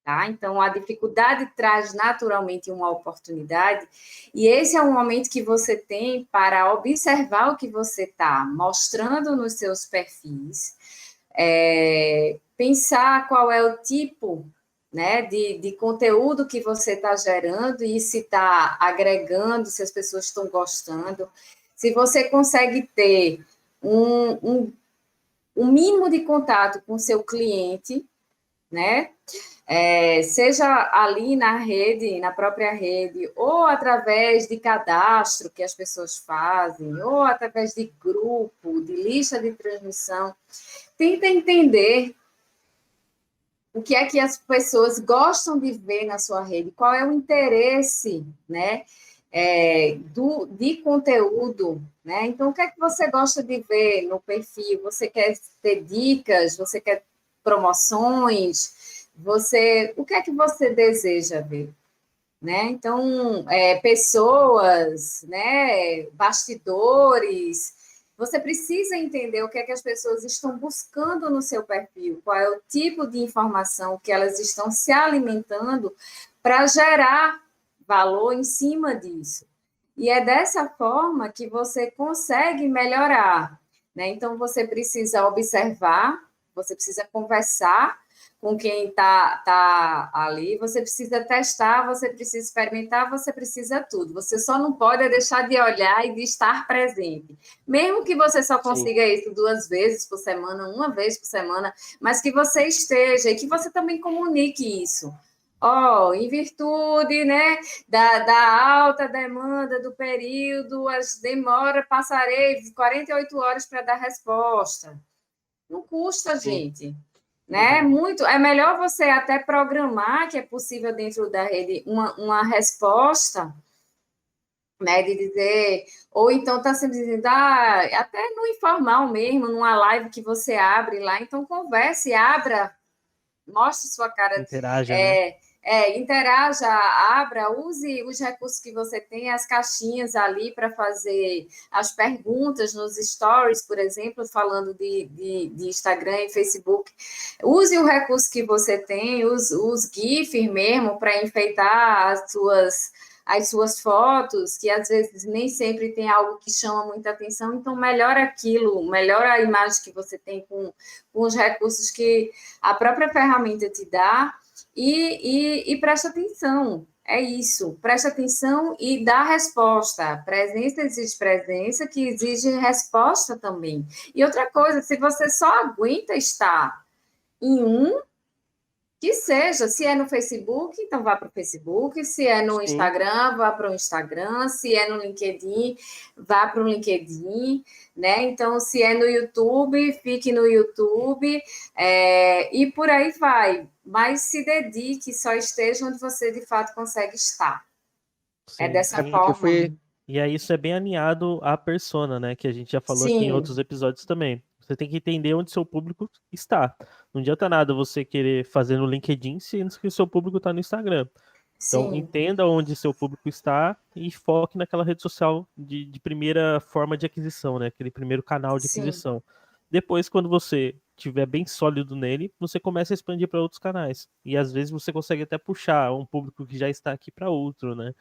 Tá? Então, a dificuldade traz naturalmente uma oportunidade, e esse é um momento que você tem para observar o que você está mostrando nos seus perfis, pensar qual é o tipo, né, de conteúdo que você está gerando e se está agregando, se as pessoas estão gostando, se você consegue ter um mínimo de contato com o seu cliente, né? Seja ali na rede, na própria rede, ou através de cadastro que as pessoas fazem, ou através de grupo, de lista de transmissão. Tenta entender o que é que as pessoas gostam de ver na sua rede, qual é o interesse, né, de conteúdo, né? Então, o que é que você gosta de ver no perfil? Você quer ter dicas? Você quer promoções? O que é que você deseja ver? Né? Então, pessoas, né, bastidores, você precisa entender o que é que as pessoas estão buscando no seu perfil, qual é o tipo de informação que elas estão se alimentando para gerar valor em cima disso. E é dessa forma que você consegue melhorar, né? Então, você precisa observar, você precisa conversar com quem tá ali, você precisa testar, você precisa experimentar, você precisa tudo. Você só não pode deixar de olhar e de estar presente. Mesmo que você só consiga isso 2 vezes por semana, 1 vez por semana, mas que você esteja e que você também comunique isso. Em virtude, né, da alta demanda do período, passarei 48 horas para dar resposta. Não custa, gente. Né? É melhor você até programar que é possível dentro da rede uma resposta, né, de dizer, ou então está sempre dizendo, até no informal mesmo, numa live que você abre lá, então converse, abra, mostre sua cara. Interaja, né? Interaja, abra, use os recursos que você tem, as caixinhas ali para fazer as perguntas nos stories, por exemplo, falando de Instagram e Facebook. Use o recurso que você tem, os GIFs mesmo para enfeitar as suas fotos, que às vezes nem sempre tem algo que chama muita atenção, então melhora aquilo, melhora a imagem que você tem com os recursos que a própria ferramenta te dá, e presta atenção, é isso, presta atenção e dá resposta. Presença exige presença, que exige resposta também. E outra coisa, se você só aguenta estar em um, Que seja, se é no Facebook, então vá para o Facebook, se é no Sim. Instagram, vá para o Instagram, se é no LinkedIn, vá para o LinkedIn, né? Então, se é no YouTube, fique no YouTube, e por aí vai. Mas se dedique, só esteja onde você de fato consegue estar. É Sim. dessa Sim, que forma. foi. E aí isso é bem alinhado à persona, né? Que a gente já falou aqui em Sim, outros episódios também. Você tem que entender onde seu público está. Não adianta nada você querer fazer no LinkedIn sendo que o seu público está no Instagram. Então, sim, entenda onde seu público está e foque naquela rede social de primeira forma de aquisição, né? Aquele primeiro canal de sim, aquisição. Depois, quando você tiver bem sólido nele, você começa a expandir para outros canais. E às vezes você consegue até puxar um público que já está aqui para outro, né?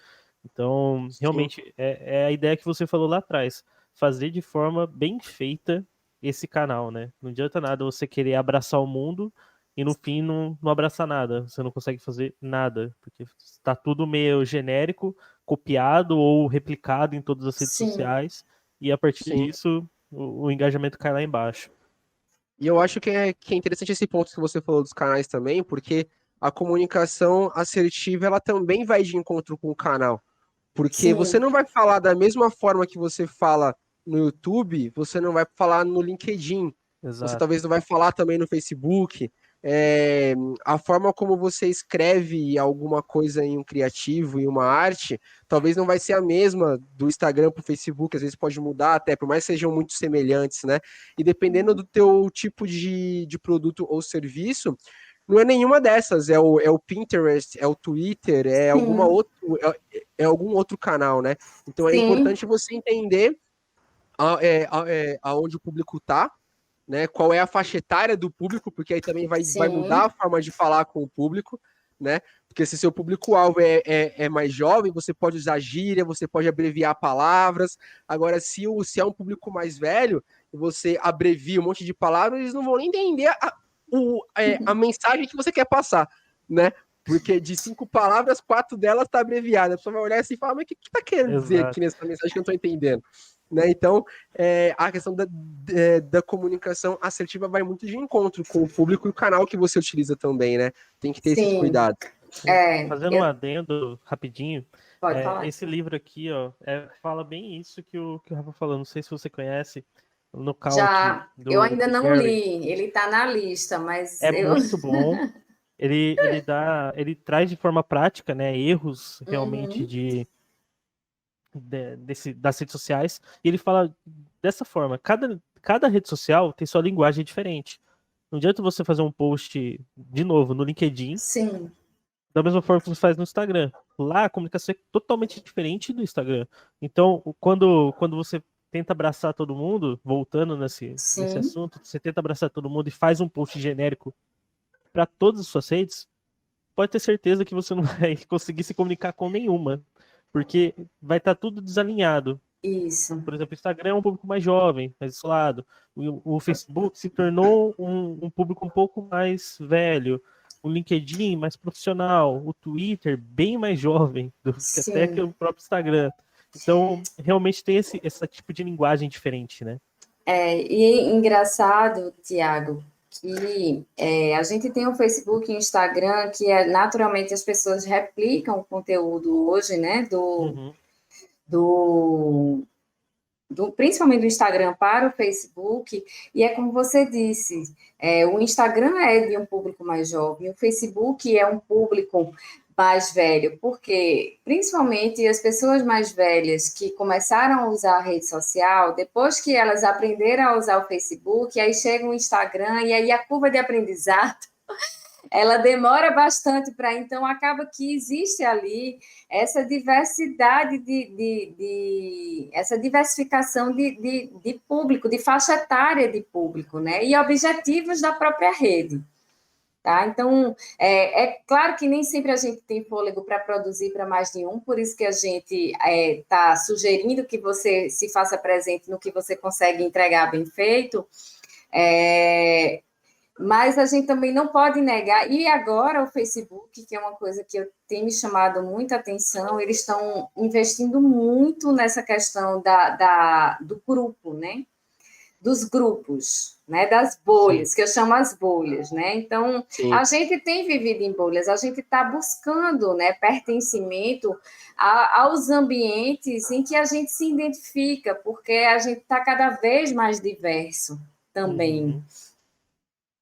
Então, Sim. realmente, é a ideia que você falou lá atrás. Fazer de forma bem feita esse canal, né? Não adianta nada você querer abraçar o mundo e no fim não abraçar nada. Você não consegue fazer nada, porque está tudo meio genérico, copiado ou replicado em todas as redes sim, sociais, e a partir Sim. disso o engajamento cai lá embaixo. E eu acho que é interessante esse ponto que você falou dos canais também, porque a comunicação assertiva ela também vai de encontro com o canal. Porque você sim, não vai falar da mesma forma que você fala no YouTube, você não vai falar no LinkedIn, você Exato. talvez não vai falar também no Facebook. É, a forma como você escreve alguma coisa em um criativo, em uma arte, talvez não vai ser a mesma do Instagram para o Facebook, às vezes pode mudar até, por mais que sejam muito semelhantes, né? E dependendo do teu tipo de produto ou serviço, não é nenhuma dessas, é o Pinterest, é o Twitter, sim, é algum outro canal, né? Então é sim, importante você entender aonde o público tá, né? Qual é a faixa etária do público, porque aí também vai mudar a sim, forma de falar com o público, né? Porque se seu público-alvo é mais jovem, você pode usar gíria, você pode abreviar palavras. Agora, se é um público mais velho, e você abrevia um monte de palavras, eles não vão nem entender a mensagem que você quer passar, né? Porque de 5 palavras, 4 delas tá abreviada. A pessoa vai olhar assim e falar, mas o que tá querendo dizer aqui Exato. nessa mensagem que eu não tô entendendo? Né? Então, a questão da comunicação assertiva vai muito de encontro com o público e o canal que você utiliza também, né? Tem que ter esses sim. cuidados. Fazendo um Eu, adendo rapidinho, pode falar. esse livro aqui, ó, fala bem isso que o Rafa falou. Não sei se você conhece, o Nocaute, Já, eu do ainda não Gary. li, ele está na lista, mas É eu. muito bom. Ele traz de forma prática, né, erros realmente Uhum, das redes sociais. E ele fala dessa forma: cada rede social tem sua linguagem diferente. Não adianta você fazer um post de novo no LinkedIn sim, da mesma forma que você faz no Instagram. Lá a comunicação é totalmente diferente do Instagram. Então, quando você tenta abraçar todo mundo, voltando nesse sim, assunto, você tenta abraçar todo mundo e faz um post genérico para todas as suas redes, pode ter certeza que você não vai conseguir se comunicar com nenhuma, porque vai estar tudo desalinhado. isso, Por exemplo, o Instagram é um público mais jovem, mais isolado. O Facebook se tornou um público um pouco mais velho. O LinkedIn mais profissional. O Twitter bem mais jovem do que até que sim. o próprio Instagram. Então, realmente tem esse tipo de linguagem diferente, né? E engraçado, Tiago, que a gente tem o Facebook e o Instagram, que naturalmente as pessoas replicam o conteúdo hoje, né, Uhum, do, principalmente do Instagram para o Facebook, e é como você disse, o Instagram é de um público mais jovem, o Facebook é um público mais velho, porque principalmente as pessoas mais velhas que começaram a usar a rede social, depois que elas aprenderam a usar o Facebook, aí chega o Instagram, e aí a curva de aprendizado ela demora bastante para, então acaba que existe ali essa diversidade essa diversificação de público, de faixa etária de público, né? E objetivos da própria rede. Tá? Então, é claro que nem sempre a gente tem fôlego para produzir para mais de um, por isso que a gente está sugerindo que você se faça presente no que você consegue entregar bem feito, é, mas a gente também não pode negar, e agora o Facebook, que é uma coisa que tem me chamado muita atenção, eles estão investindo muito nessa questão do grupo, né? dos grupos, né, das bolhas, que eu chamo as bolhas, né? Então, Sim. a gente tem vivido em bolhas, a gente está buscando, né, pertencimento aos ambientes em que a gente se identifica, porque a gente está cada vez mais diverso também.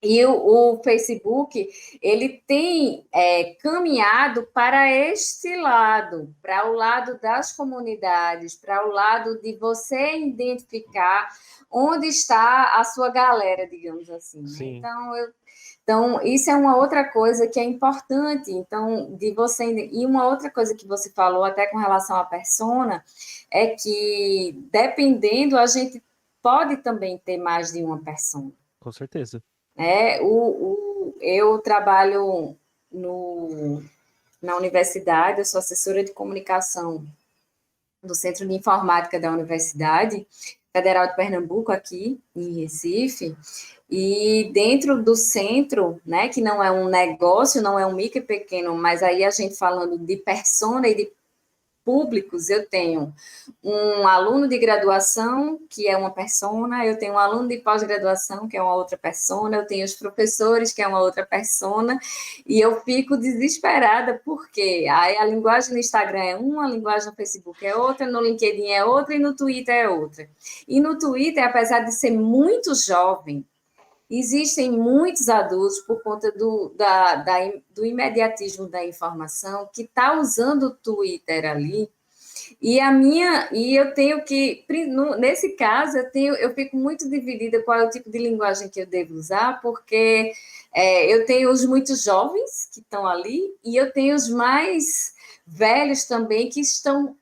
E o Facebook, ele tem caminhado para este lado, para o lado das comunidades, para o lado de você identificar onde está a sua galera, digamos assim. Né? Então, isso é uma outra coisa que é importante. Então, de você. E uma outra coisa que você falou, até com relação à persona, é que, dependendo, a gente pode também ter mais de uma persona. Com certeza. Eu trabalho na universidade, eu sou assessora de comunicação do Centro de Informática da Universidade Federal de Pernambuco, aqui em Recife, e dentro do centro, né, que não é um negócio, não é um micro e pequeno, mas aí a gente falando de persona e de públicos, eu tenho um aluno de graduação, que é uma persona, eu tenho um aluno de pós-graduação, que é uma outra persona, eu tenho os professores, que é uma outra persona, e eu fico desesperada, porque aí a linguagem no Instagram é uma, a linguagem no Facebook é outra, no LinkedIn é outra, e no Twitter é outra. E no Twitter, apesar de ser muito jovem, existem muitos adultos, por conta do imediatismo da informação, que está usando o Twitter ali, e eu tenho que, nesse caso, eu fico muito dividida qual é o tipo de linguagem que eu devo usar, porque eu tenho os muito jovens que estão ali, e eu tenho os mais velhos também que estão,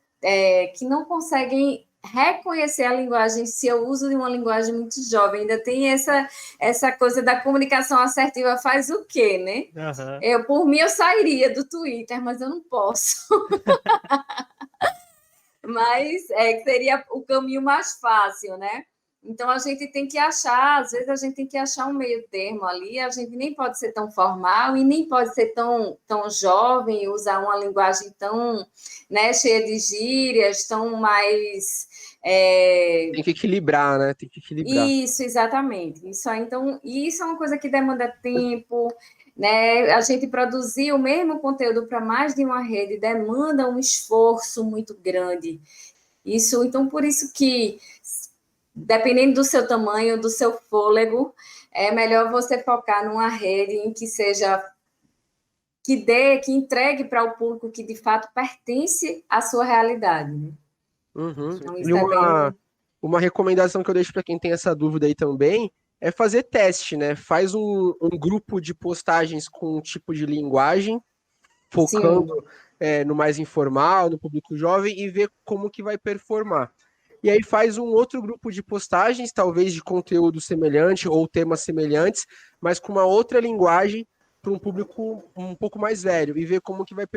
que não conseguem reconhecer a linguagem, se eu uso de uma linguagem muito jovem, ainda tem essa coisa da comunicação assertiva, faz o quê, né? Por mim, eu sairia do Twitter, mas eu não posso. Mas seria o caminho mais fácil, né? Então, a gente tem que achar, às vezes a gente tem que achar um meio termo ali, a gente nem pode ser tão formal e nem pode ser tão jovem, usar uma linguagem tão, né, cheia de gírias, tão mais... Tem que equilibrar, né? Tem que equilibrar. Isso, exatamente. Isso é uma coisa que demanda tempo, né? A gente produzir o mesmo conteúdo para mais de uma rede demanda um esforço muito grande. Então, por isso que, dependendo do seu tamanho, do seu fôlego, é melhor você focar numa rede em que seja, que entregue para o público que de fato pertence à sua realidade. Né? Então, isso uma recomendação que eu deixo para quem tem essa dúvida aí também é fazer teste, né? Faz um grupo de postagens com um tipo de linguagem, focando no mais informal, no público jovem, e ver como que vai performar. E aí faz um outro grupo de postagens, talvez de conteúdo semelhante ou temas semelhantes, mas com uma outra linguagem para um público um pouco mais velho, e ver como que vai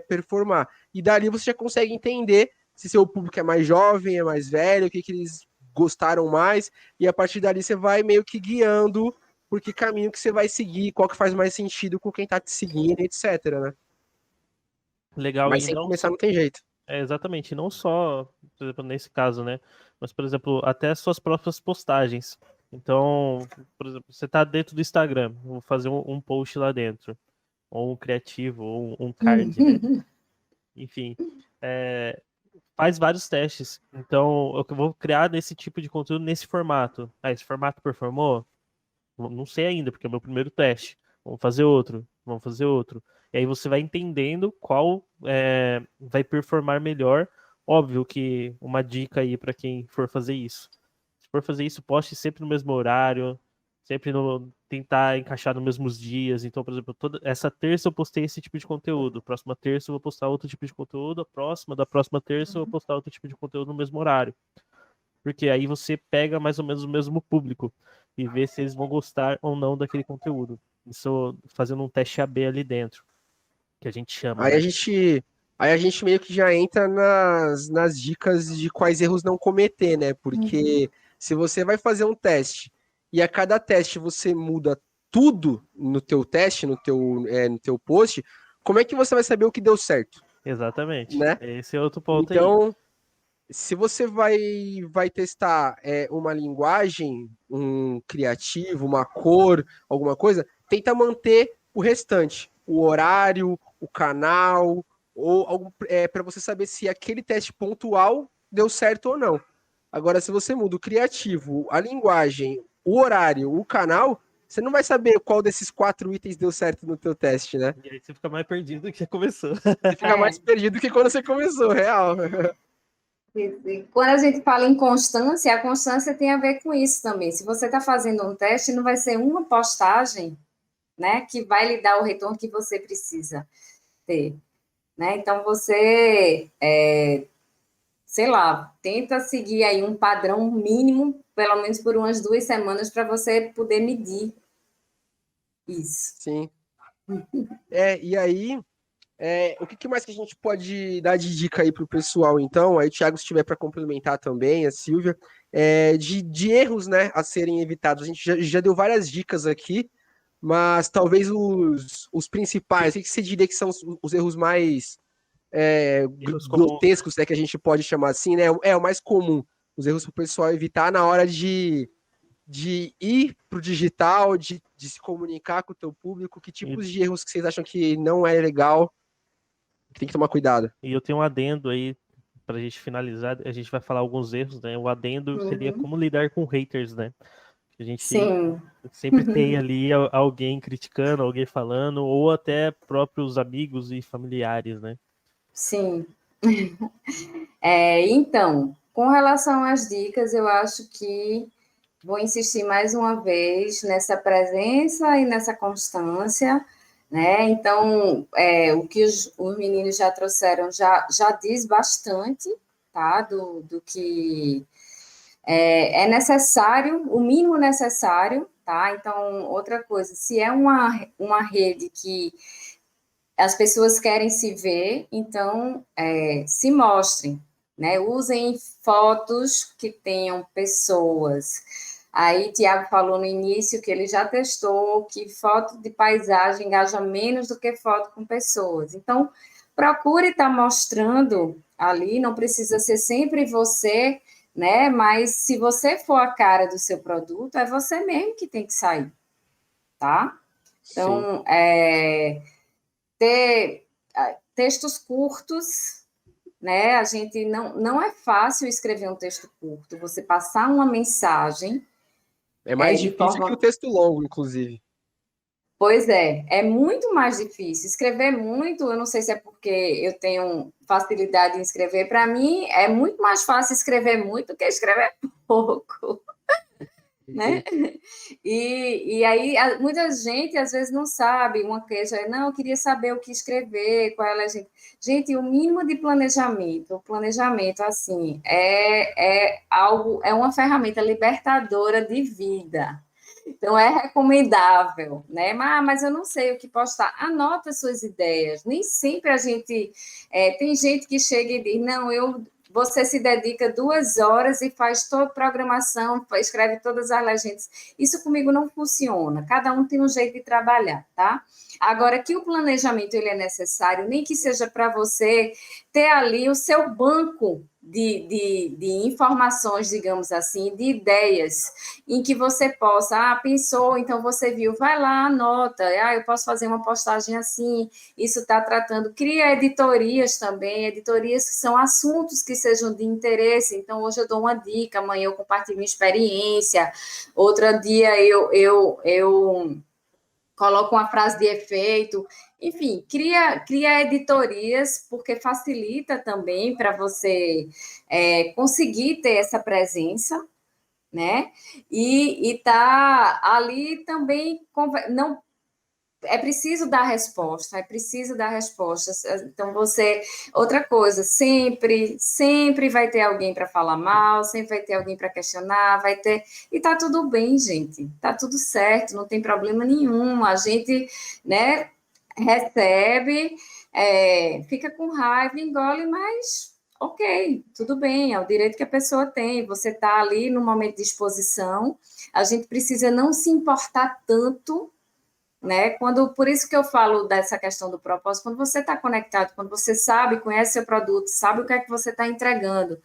performar. E dali você já consegue entender se seu público é mais jovem, é mais velho, o que eles gostaram mais, e a partir dali você vai meio que guiando por que caminho que você vai seguir, qual que faz mais sentido com quem tá te seguindo, etc, né? Legal. Mas sem começar não tem jeito. Exatamente, não só, por exemplo, nesse caso, né? Mas, por exemplo, até as suas próprias postagens. Então, por exemplo, você tá dentro do Instagram, vou fazer um post lá dentro, ou um criativo, ou um card, né? Enfim, faz vários testes. Então, eu vou criar nesse tipo de conteúdo nesse formato. Esse formato performou? Não sei ainda, porque é o meu primeiro teste. Vamos fazer outro, vamos fazer outro. E aí você vai entendendo qual vai performar melhor. Óbvio que uma dica aí para quem for fazer isso. Se for fazer isso, poste sempre no mesmo horário, sempre tentar encaixar nos mesmos dias. Então, por exemplo, essa terça eu postei esse tipo de conteúdo, próxima terça eu vou postar outro tipo de conteúdo, da próxima terça eu vou postar outro tipo de conteúdo no mesmo horário. Porque aí você pega mais ou menos o mesmo público e vê se eles vão gostar ou não daquele conteúdo. Isso fazendo um teste AB ali dentro, que a gente chama. Aí né? a gente meio que já entra nas dicas de quais erros não cometer, né? Porque se você vai fazer um teste e a cada teste você muda tudo no teu teste, no teu post, como é que você vai saber o que deu certo? Exatamente. Né? Esse é outro ponto então, aí. se você vai testar uma linguagem, um criativo, uma cor, alguma coisa, tenta manter o restante, o horário, o canal, ou algo para você saber se aquele teste pontual deu certo ou não. Agora, se você muda o criativo, a linguagem, o horário, o canal, você não vai saber qual desses 4 itens deu certo no teu teste, né? E aí você fica mais perdido do que já começou. Você fica mais perdido que quando você começou, real. E quando a gente fala em constância, a constância tem a ver com isso também. Se você está fazendo um teste, não vai ser uma postagem, né, que vai lhe dar o retorno que você precisa ter, né? Então, você, sei lá, tenta seguir aí um padrão mínimo, pelo menos por umas 2 semanas, para você poder medir isso. Sim. E aí, o que mais que a gente pode dar de dica aí pro pessoal, então? Aí o Thiago, se tiver para complementar também, a Silvia, de erros, né, a serem evitados. A gente já deu várias dicas aqui, mas talvez os principais, o que você diria que são os erros mais Erros como grotescos, né, que a gente pode chamar assim, né? É o mais comum, os erros para o pessoal evitar na hora de ir para o digital, de se comunicar com o teu público, que tipos de erros que vocês acham que não é legal, que tem que tomar cuidado? E eu tenho um adendo aí pra gente finalizar. A gente vai falar alguns erros, né? O adendo seria Uhum. como lidar com haters, né? A gente Sim, sempre tem ali alguém criticando, alguém falando, ou até próprios amigos e familiares, né? sim. Então, com relação às dicas, eu acho que vou insistir mais uma vez nessa presença e nessa constância, né? Então, o que os meninos já trouxeram já diz bastante, tá? Do que é necessário, o mínimo necessário, tá? Então, outra coisa, se é uma rede que as pessoas querem se ver, então se mostrem, né? Usem fotos que tenham pessoas. Aí, Tiago falou no início que ele já testou que foto de paisagem engaja menos do que foto com pessoas. Então, procure estar mostrando ali, não precisa ser sempre você, né? Mas se você for a cara do seu produto, é você mesmo que tem que sair, tá? Sim. Então, ter textos curtos, né? A gente não é fácil escrever um texto curto, você passar uma mensagem É mais de difícil que o forma. texto longo, inclusive. Pois é muito mais difícil. Escrever muito, eu não sei se é porque eu tenho facilidade em escrever, para mim é muito mais fácil escrever muito do que escrever pouco. Né? E aí, muita gente às vezes não sabe, uma queixa é, não, eu queria saber o que escrever, qual é a legenda. Gente, o mínimo de planejamento, o planejamento, assim, algo, é uma ferramenta libertadora de vida. Então, é recomendável, né? Mas eu não sei o que postar. Anota suas ideias. Nem sempre a gente. Tem gente que chega e diz: não, você se dedica 2 horas e faz toda a programação, escreve todas as legendas. Isso comigo não funciona. Cada um tem um jeito de trabalhar, tá? Agora, que o planejamento ele é necessário, nem que seja para você ter ali o seu banco de informações, digamos assim, de ideias, em que você possa, pensou, então você viu, vai lá, anota, eu posso fazer uma postagem assim, isso está tratando, cria editorias também, editorias que são assuntos que sejam de interesse, então hoje eu dou uma dica, amanhã eu compartilho minha experiência, outro dia eu coloca uma frase de efeito, enfim, cria editorias, porque facilita também para você conseguir ter essa presença, né? E tá ali também, não é preciso dar resposta, é preciso dar respostas. Então, outra coisa, sempre vai ter alguém para falar mal, sempre vai ter alguém para questionar, e tá tudo bem, gente, tá tudo certo, não tem problema nenhum. A gente, né, recebe, fica com raiva, engole, mas ok, tudo bem, é o direito que a pessoa tem. Você está ali no momento de exposição, a gente precisa não se importar tanto, né? Por isso que eu falo dessa questão do propósito, quando você está conectado, quando você sabe, conhece seu produto, sabe o que é que você está entregando,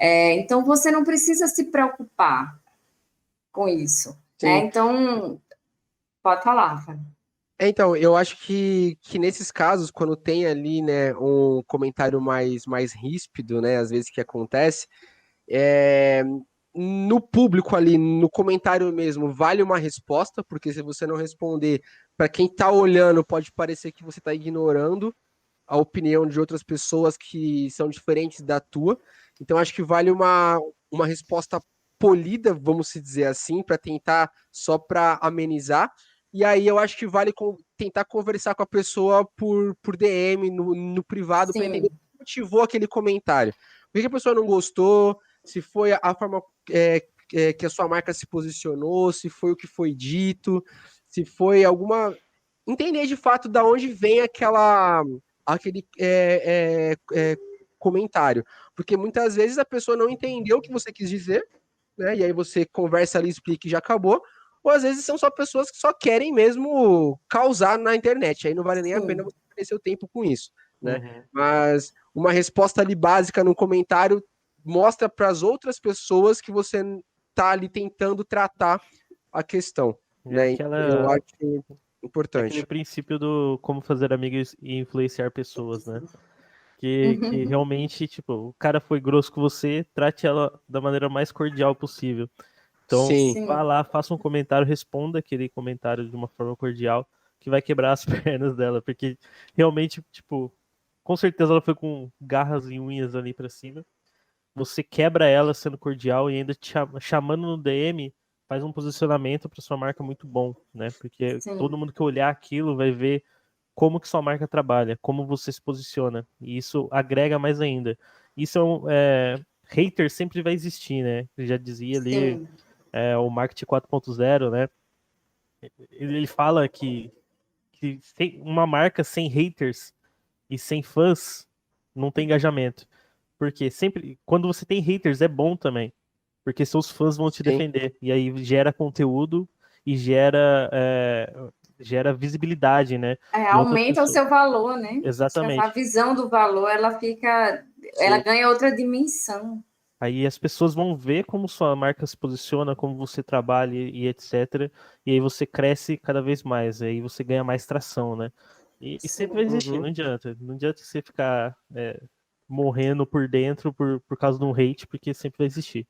então você não precisa se preocupar com isso, né? Sim. Então, pode falar, Rafa. Então, eu acho que nesses casos, quando tem ali, né, um comentário mais ríspido, né, às vezes que acontece, é, no público ali, no comentário mesmo, vale uma resposta, porque se você não responder, para quem tá olhando, pode parecer que você tá ignorando a opinião de outras pessoas que são diferentes da tua. Então, acho que vale uma resposta polida, vamos se dizer assim, para tentar só para amenizar. E aí eu acho que vale tentar conversar com a pessoa por DM, no privado, para entender o Sim, que motivou aquele comentário. Por que a pessoa não gostou, se foi a forma que a sua marca se posicionou, se foi o que foi dito, se foi alguma. Entender de fato da onde vem aquele comentário. Porque muitas vezes a pessoa não entendeu o que você quis dizer, né? E aí você conversa ali, explica e já acabou. Ou às vezes são só pessoas que só querem mesmo causar na internet. Aí não vale nem a pena sim, você perder seu tempo com isso, né? Uhum. Mas uma resposta ali básica no comentário mostra para as outras pessoas que você tá ali tentando tratar a questão, É né? Então, eu aquela, acho é aquele importante. princípio do como fazer amigos e influenciar pessoas, né? Que uhum, realmente, tipo, o cara foi grosso com você, trate ela da maneira mais cordial possível. Então, Sim, vá sim, lá, faça um comentário, responda aquele comentário de uma forma cordial, que vai quebrar as pernas dela, porque realmente, tipo, com certeza ela foi com garras e unhas ali pra cima. Você quebra ela sendo cordial e ainda chamando no DM, faz um posicionamento para sua marca muito bom, né? Porque todo sim, mundo que olhar aquilo vai ver como que sua marca trabalha, como você se posiciona, e isso agrega mais ainda. Isso hater sempre vai existir, né? Eu já dizia ali sim. o marketing 4.0, né? Ele fala que uma marca sem haters e sem fãs não tem engajamento. Porque sempre, quando você tem haters, é bom também. Porque seus fãs vão te sim. defender. E aí gera conteúdo e gera visibilidade, né? E outras Aumenta o pessoas. seu valor, né? Acho que a Exatamente. visão do valor, ela Sim. ganha outra dimensão. Aí as pessoas vão ver como sua marca se posiciona, como você trabalha e etc. E aí você cresce cada vez mais. Aí você ganha mais tração, né? E sempre vai Sim. existir, Uhum. não adianta. Não adianta você ficar morrendo por dentro por causa de um hate, porque sempre vai existir.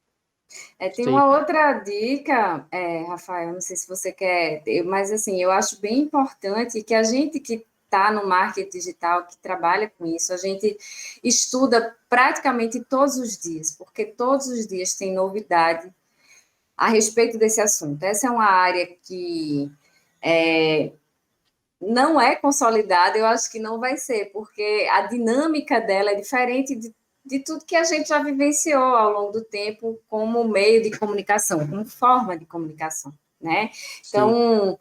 Tem Sim. uma outra dica, Rafael, não sei se você quer, mas assim, eu acho bem importante que a gente que está no marketing digital, que trabalha com isso, a gente estuda praticamente todos os dias, porque todos os dias tem novidade a respeito desse assunto. Essa é uma área que não é consolidada, eu acho que não vai ser, porque a dinâmica dela é diferente de tudo que a gente já vivenciou ao longo do tempo como meio de comunicação, como forma de comunicação, né? Sim. Então,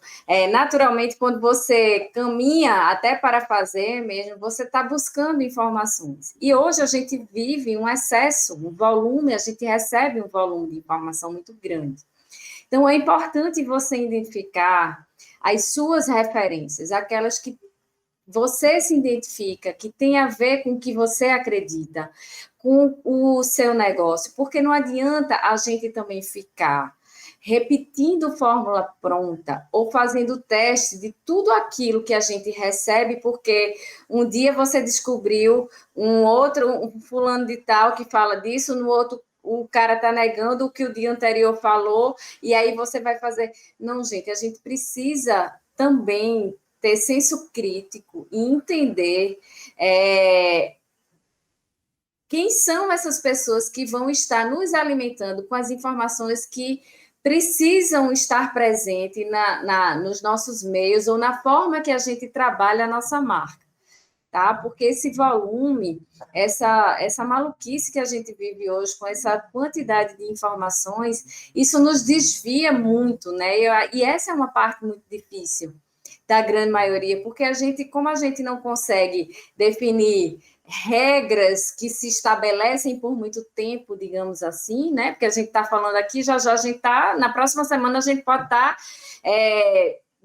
naturalmente, quando você caminha até para fazer mesmo, você está buscando informações. E hoje a gente vive um excesso, um volume, a gente recebe um volume de informação muito grande. Então, é importante você identificar as suas referências, aquelas que você se identifica, que tem a ver com o que você acredita, com o seu negócio, porque não adianta a gente também ficar repetindo fórmula pronta ou fazendo teste de tudo aquilo que a gente recebe, porque um dia você descobriu um fulano de tal que fala disso, no outro o cara está negando o que o dia anterior falou, e aí você vai fazer. Não, gente, a gente precisa também ter senso crítico e entender quem são essas pessoas que vão estar nos alimentando com as informações que precisam estar presentes nos nossos meios ou na forma que a gente trabalha a nossa marca, tá? Porque esse volume, essa maluquice que a gente vive hoje, com essa quantidade de informações, isso nos desvia muito, né? E essa é uma parte muito difícil da grande maioria, porque como a gente não consegue definir regras que se estabelecem por muito tempo, digamos assim, né? Porque a gente está falando aqui, já já a gente está, na próxima semana a gente pode estar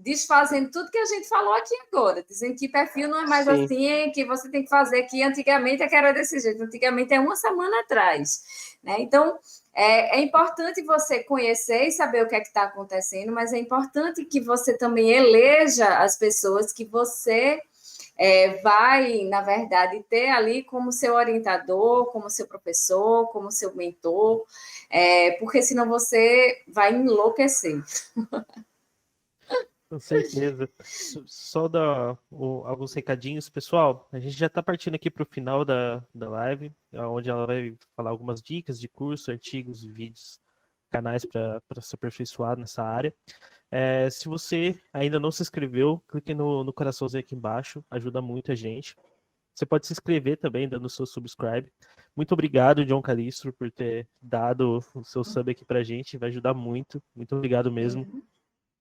desfazendo tudo que a gente falou aqui agora, dizendo que perfil não é mais Sim. assim, que você tem que fazer que antigamente é que era desse jeito, antigamente é uma semana atrás, né? Então, é importante você conhecer e saber o que é que está acontecendo, mas é importante que você também eleja as pessoas que você vai, na verdade, ter ali como seu orientador, como seu professor, como seu mentor, porque senão você vai enlouquecer. Com certeza. Só dar alguns recadinhos, pessoal. A gente já está partindo aqui para o final da live, onde ela vai falar algumas dicas de curso, artigos e vídeos, canais para se aperfeiçoar nessa área. Se você ainda não se inscreveu, clique no coraçãozinho aqui embaixo, ajuda muito a gente. Você pode se inscrever também, dando o seu subscribe. Muito obrigado, John Calistro, por ter dado o seu sub aqui pra gente, vai ajudar muito. Muito obrigado mesmo.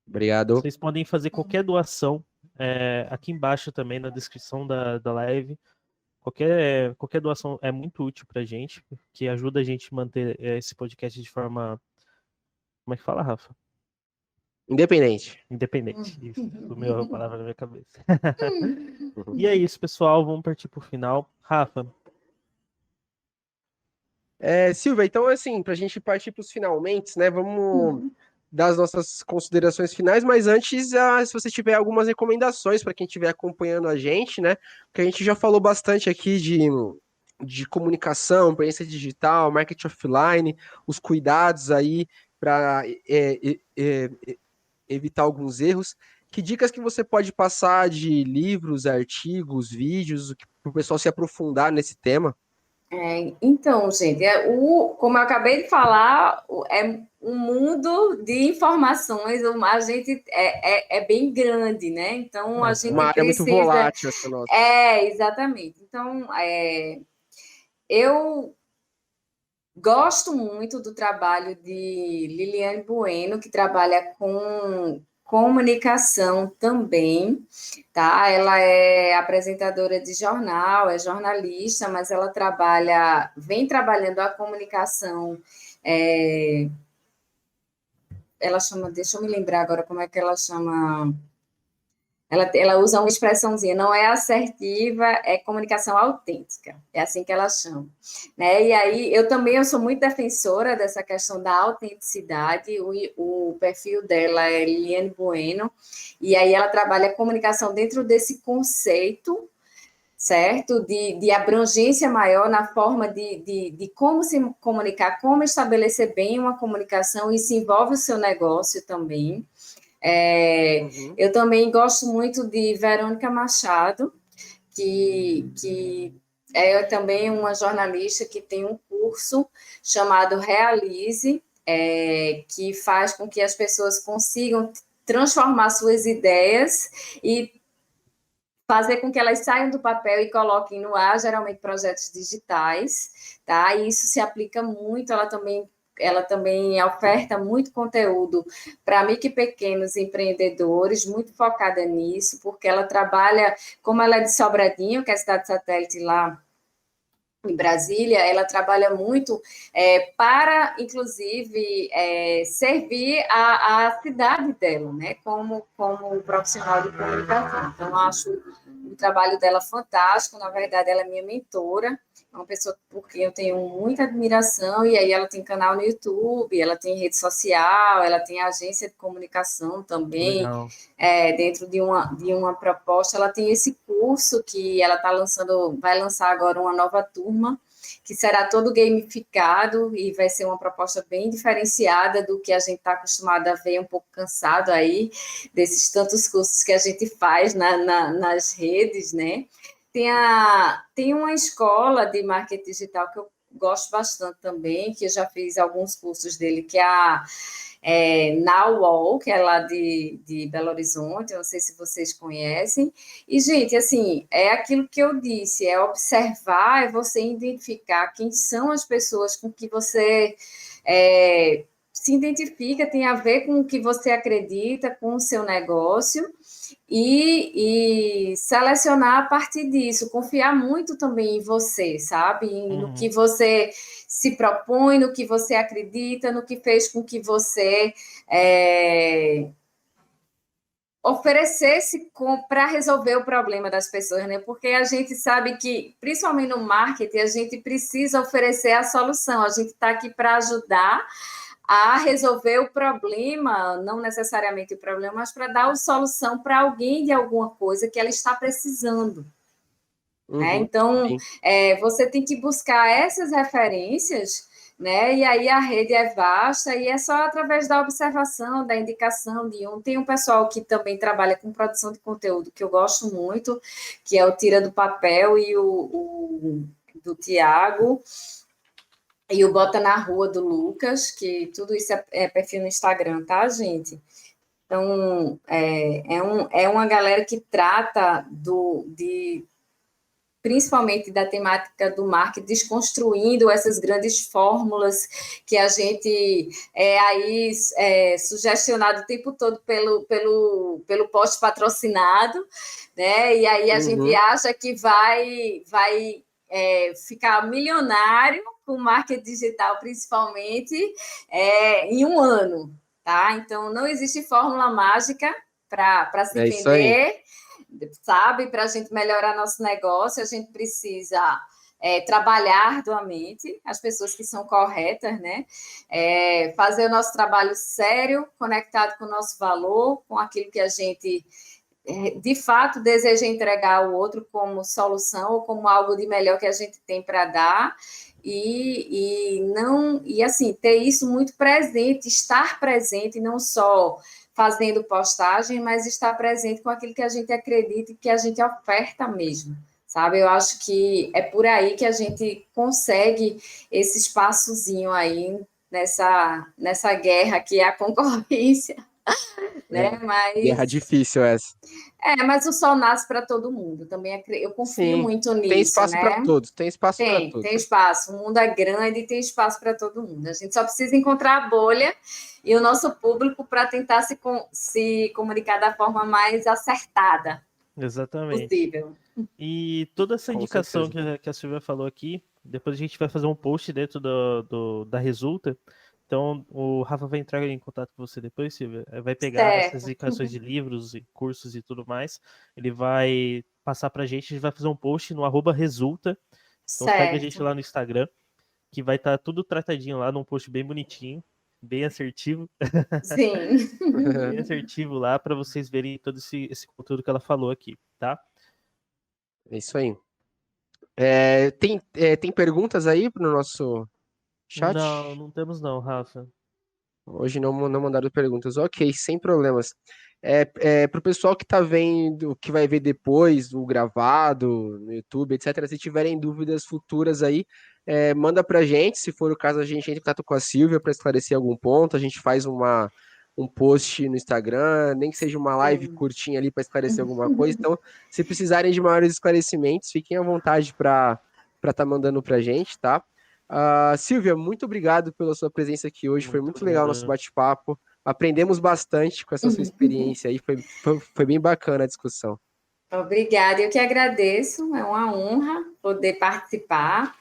Obrigado. Vocês podem fazer qualquer doação aqui embaixo também na descrição da live. Qualquer doação é muito útil pra gente, que ajuda a gente a manter esse podcast de forma. Como é que fala, Rafa? Independente. Independente. Isso, sumiu a palavra na minha cabeça. E é isso, pessoal. Vamos partir pro final. Rafa. Silvia, então assim, para a gente partir para os finalmente, né? Vamos dar as nossas considerações finais, mas antes, se você tiver algumas recomendações para quem estiver acompanhando a gente, né? Porque a gente já falou bastante aqui de comunicação, presença digital, marketing offline, os cuidados aí para evitar alguns erros. Que dicas que você pode passar de livros, artigos, vídeos, para o pessoal se aprofundar nesse tema? Então, gente, como eu acabei de falar, é um mundo de informações, a gente é bem grande, né? Então, a gente Uma área muito precisa. volátil essa nossa. Exatamente. Então, eu gosto muito do trabalho de Liliane Bueno, que trabalha com comunicação também, tá? Ela é apresentadora de jornal, é jornalista, mas ela vem trabalhando a comunicação. Ela chama, deixa eu me lembrar agora como é que ela chama. Ela usa uma expressãozinha, não é assertiva, é comunicação autêntica, é assim que ela chama. Né? E aí, eu sou muito defensora dessa questão da autenticidade, o perfil dela é Liliane Bueno, e aí ela trabalha a comunicação dentro desse conceito, certo? De abrangência maior na forma de como se comunicar, como estabelecer bem uma comunicação, e isso envolve o seu negócio também. Eu também gosto muito de Verônica Machado, que é também uma jornalista que tem um curso chamado Realize, que faz com que as pessoas consigam transformar suas ideias e fazer com que elas saiam do papel e coloquem no ar, geralmente projetos digitais, tá? E isso se aplica muito, ela também oferta muito conteúdo para micro e pequenos empreendedores, muito focada nisso, porque ela trabalha, como ela é de Sobradinho, que é a cidade satélite lá em Brasília, ela trabalha muito para, inclusive, servir a cidade dela, né, como profissional de comunicação. Então, eu acho o trabalho dela fantástico, na verdade, ela é minha mentora, é uma pessoa por quem eu tenho muita admiração, e aí ela tem canal no YouTube, ela tem rede social, ela tem agência de comunicação também, dentro de uma proposta, ela tem esse curso que ela vai lançar agora uma nova turma, que será todo gamificado e vai ser uma proposta bem diferenciada do que a gente está acostumado a ver, um pouco cansado aí, desses tantos cursos que a gente faz nas redes, né? Tem uma escola de marketing digital que eu gosto bastante também, que eu já fiz alguns cursos dele, que é a Now, que é lá de Belo Horizonte, eu não sei se vocês conhecem. E, gente, assim, é aquilo que eu disse, é observar, é você identificar quem são as pessoas com que você se identifica, tem a ver com o que você acredita, com o seu negócio, e selecionar a partir disso, confiar muito também em você, sabe? No que você se propõe, no que você acredita, no que fez com que você oferecer-se para resolver o problema das pessoas, né? Porque a gente sabe que, principalmente no marketing, a gente precisa oferecer a solução, a gente está aqui para ajudar a resolver o problema, não necessariamente o problema, mas para dar a solução para alguém de alguma coisa que ela está precisando. Né? Então, você tem que buscar essas referências, né? E aí a rede é vasta e é só através da observação, da indicação de um. Tem um pessoal que também trabalha com produção de conteúdo que eu gosto muito, que é o Tira do Papel e o do Tiago, e o Bota na Rua do Lucas, que tudo isso é perfil no Instagram, tá, gente? Então, é uma galera que trata principalmente da temática do marketing, desconstruindo essas grandes fórmulas que a gente sugestionado o tempo todo pelo post patrocinado, né? E aí a gente acha que vai ficar milionário com marketing digital, principalmente, em um ano, tá? Então, não existe fórmula mágica para se vender, sabe? Para a gente melhorar nosso negócio, a gente precisa trabalhar arduamente, as pessoas que são corretas, né? Fazer o nosso trabalho sério, conectado com o nosso valor, com aquilo que a gente de fato deseja entregar ao outro como solução ou como algo de melhor que a gente tem para dar e assim ter isso muito presente, estar presente, não só fazendo postagem, mas estar presente com aquilo que a gente acredita e que a gente oferta mesmo, sabe? Eu acho que é por aí que a gente consegue esse espaçozinho aí nessa guerra que é a concorrência. Né? Guerra difícil essa. Mas o sol nasce para todo mundo. Também eu confio muito nisso. Tem espaço, né? Para todos. Tem espaço para todos. Tem espaço. O mundo é grande e tem espaço para todo mundo. A gente só precisa encontrar a bolha e o nosso público para tentar se comunicar da forma mais acertada. Exatamente. Possível. E toda essa indicação que a Silvia falou aqui, depois a gente vai fazer um post dentro da Resulta. Então, o Rafa vai entrar em contato com você depois, Silvia. Vai pegar essas indicações de livros e cursos e tudo mais. Ele vai passar pra gente, a gente vai fazer um post no @resulta. Então, segue a gente lá no Instagram, que vai estar tudo tratadinho lá, num post bem bonitinho, bem assertivo. Sim. Bem assertivo lá, para vocês verem todo esse conteúdo que ela falou aqui, tá? É isso aí. Tem perguntas aí pro nosso chat? Não temos não, Rafa. Hoje não mandaram perguntas. Ok, sem problemas. Pro pessoal que tá vendo, que vai ver depois o gravado no YouTube, etc., se tiverem dúvidas futuras aí, manda pra gente. Se for o caso, a gente entra em contato com a Silvia para esclarecer algum ponto. A gente faz um post no Instagram, nem que seja uma live curtinha ali para esclarecer alguma coisa. Então, se precisarem de maiores esclarecimentos, fiquem à vontade para estar mandando pra gente, tá? Silvia, muito obrigado pela sua presença aqui hoje. Foi muito legal o nosso bate-papo. Aprendemos bastante com essa sua experiência aí. Foi bem bacana a discussão. Obrigada, eu que agradeço. É uma honra poder participar,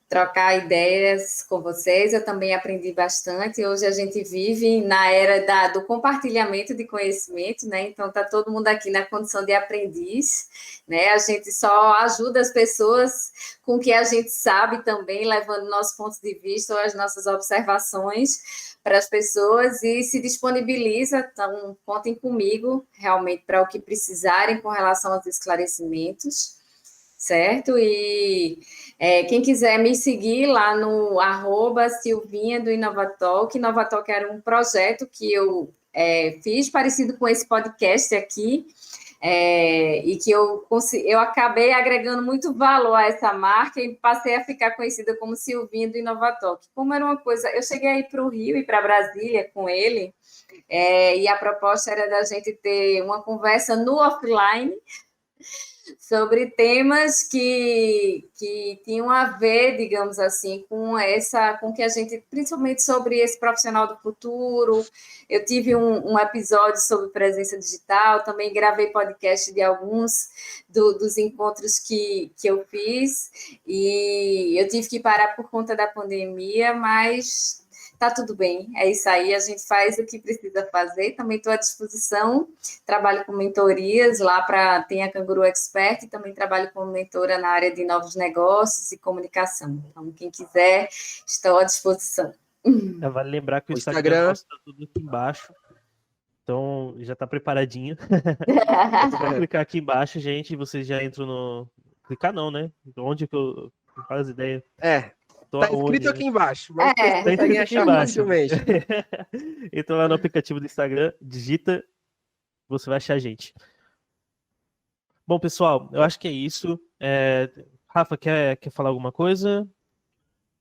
trocar ideias com vocês. Eu também aprendi bastante. Hoje a gente vive na era do compartilhamento de conhecimento, né? Então está todo mundo aqui na condição de aprendiz, né? A gente só ajuda as pessoas com o que a gente sabe também, levando nossos pontos de vista ou as nossas observações para as pessoas e se disponibiliza. Então contem comigo realmente para o que precisarem com relação aos esclarecimentos. Certo? E quem quiser me seguir lá no @Silvinha do Inovatalk. Inovatalk era um projeto que eu fiz parecido com esse podcast aqui, e que eu acabei agregando muito valor a essa marca e passei a ficar conhecida como Silvinha do Inovatalk. Como era uma coisa, eu cheguei aí para o Rio e para Brasília com ele, e a proposta era da gente ter uma conversa no offline sobre temas que tinham a ver, digamos assim, com que a gente, principalmente sobre esse profissional do futuro. Eu tive um episódio sobre presença digital, também gravei podcast de alguns dos encontros que eu fiz, e eu tive que parar por conta da pandemia, mas tá tudo bem, é isso aí, a gente faz o que precisa fazer, também estou à disposição, trabalho com mentorias lá tem a Canguru Expert, e também trabalho como mentora na área de novos negócios e comunicação, então quem quiser, estou à disposição. Vale lembrar que o O Instagram Instagram. nosso tá tudo aqui embaixo, então já tá preparadinho. É só clicar aqui embaixo, gente, e vocês já entram no... Clicar não, né? Onde que eu... Não faz ideia. Tô Tá aonde, escrito né? aqui embaixo, mas vocês Tá conseguem escrito aqui achar embaixo. facilmente. Entra lá no aplicativo do Instagram, digita, você vai achar a gente. Bom, pessoal, eu acho que é isso. Rafa, quer falar alguma coisa?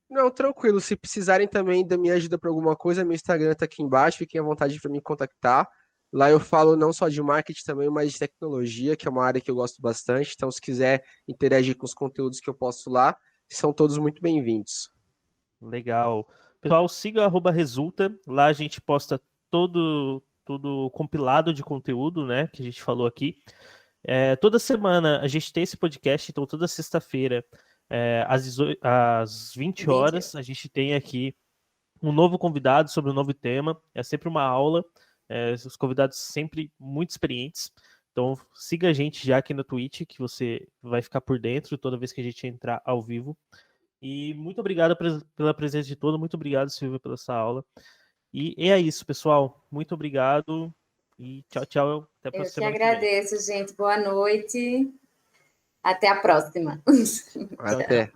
Não, tranquilo. Se precisarem também da minha ajuda para alguma coisa, meu Instagram tá aqui embaixo. Fiquem à vontade para me contactar. Lá eu falo não só de marketing também, mas de tecnologia, que é uma área que eu gosto bastante. Então, se quiser interagir com os conteúdos que eu posto lá, são todos muito bem-vindos. Legal. Pessoal, siga @resulta. Lá a gente posta todo compilado de conteúdo, né, que a gente falou aqui. Toda semana a gente tem esse podcast, então toda sexta-feira, às 20 horas, a gente tem aqui um novo convidado sobre um novo tema. É sempre uma aula. Os convidados sempre muito experientes. Então siga a gente já aqui no Twitch, que você vai ficar por dentro toda vez que a gente entrar ao vivo. E muito obrigado pela presença de todos. Muito obrigado, Silvia, pela essa aula. E é isso, pessoal. Muito obrigado. E tchau, tchau. Até a Eu que semana que vem. agradeço, gente. Boa noite. Até a próxima. Até.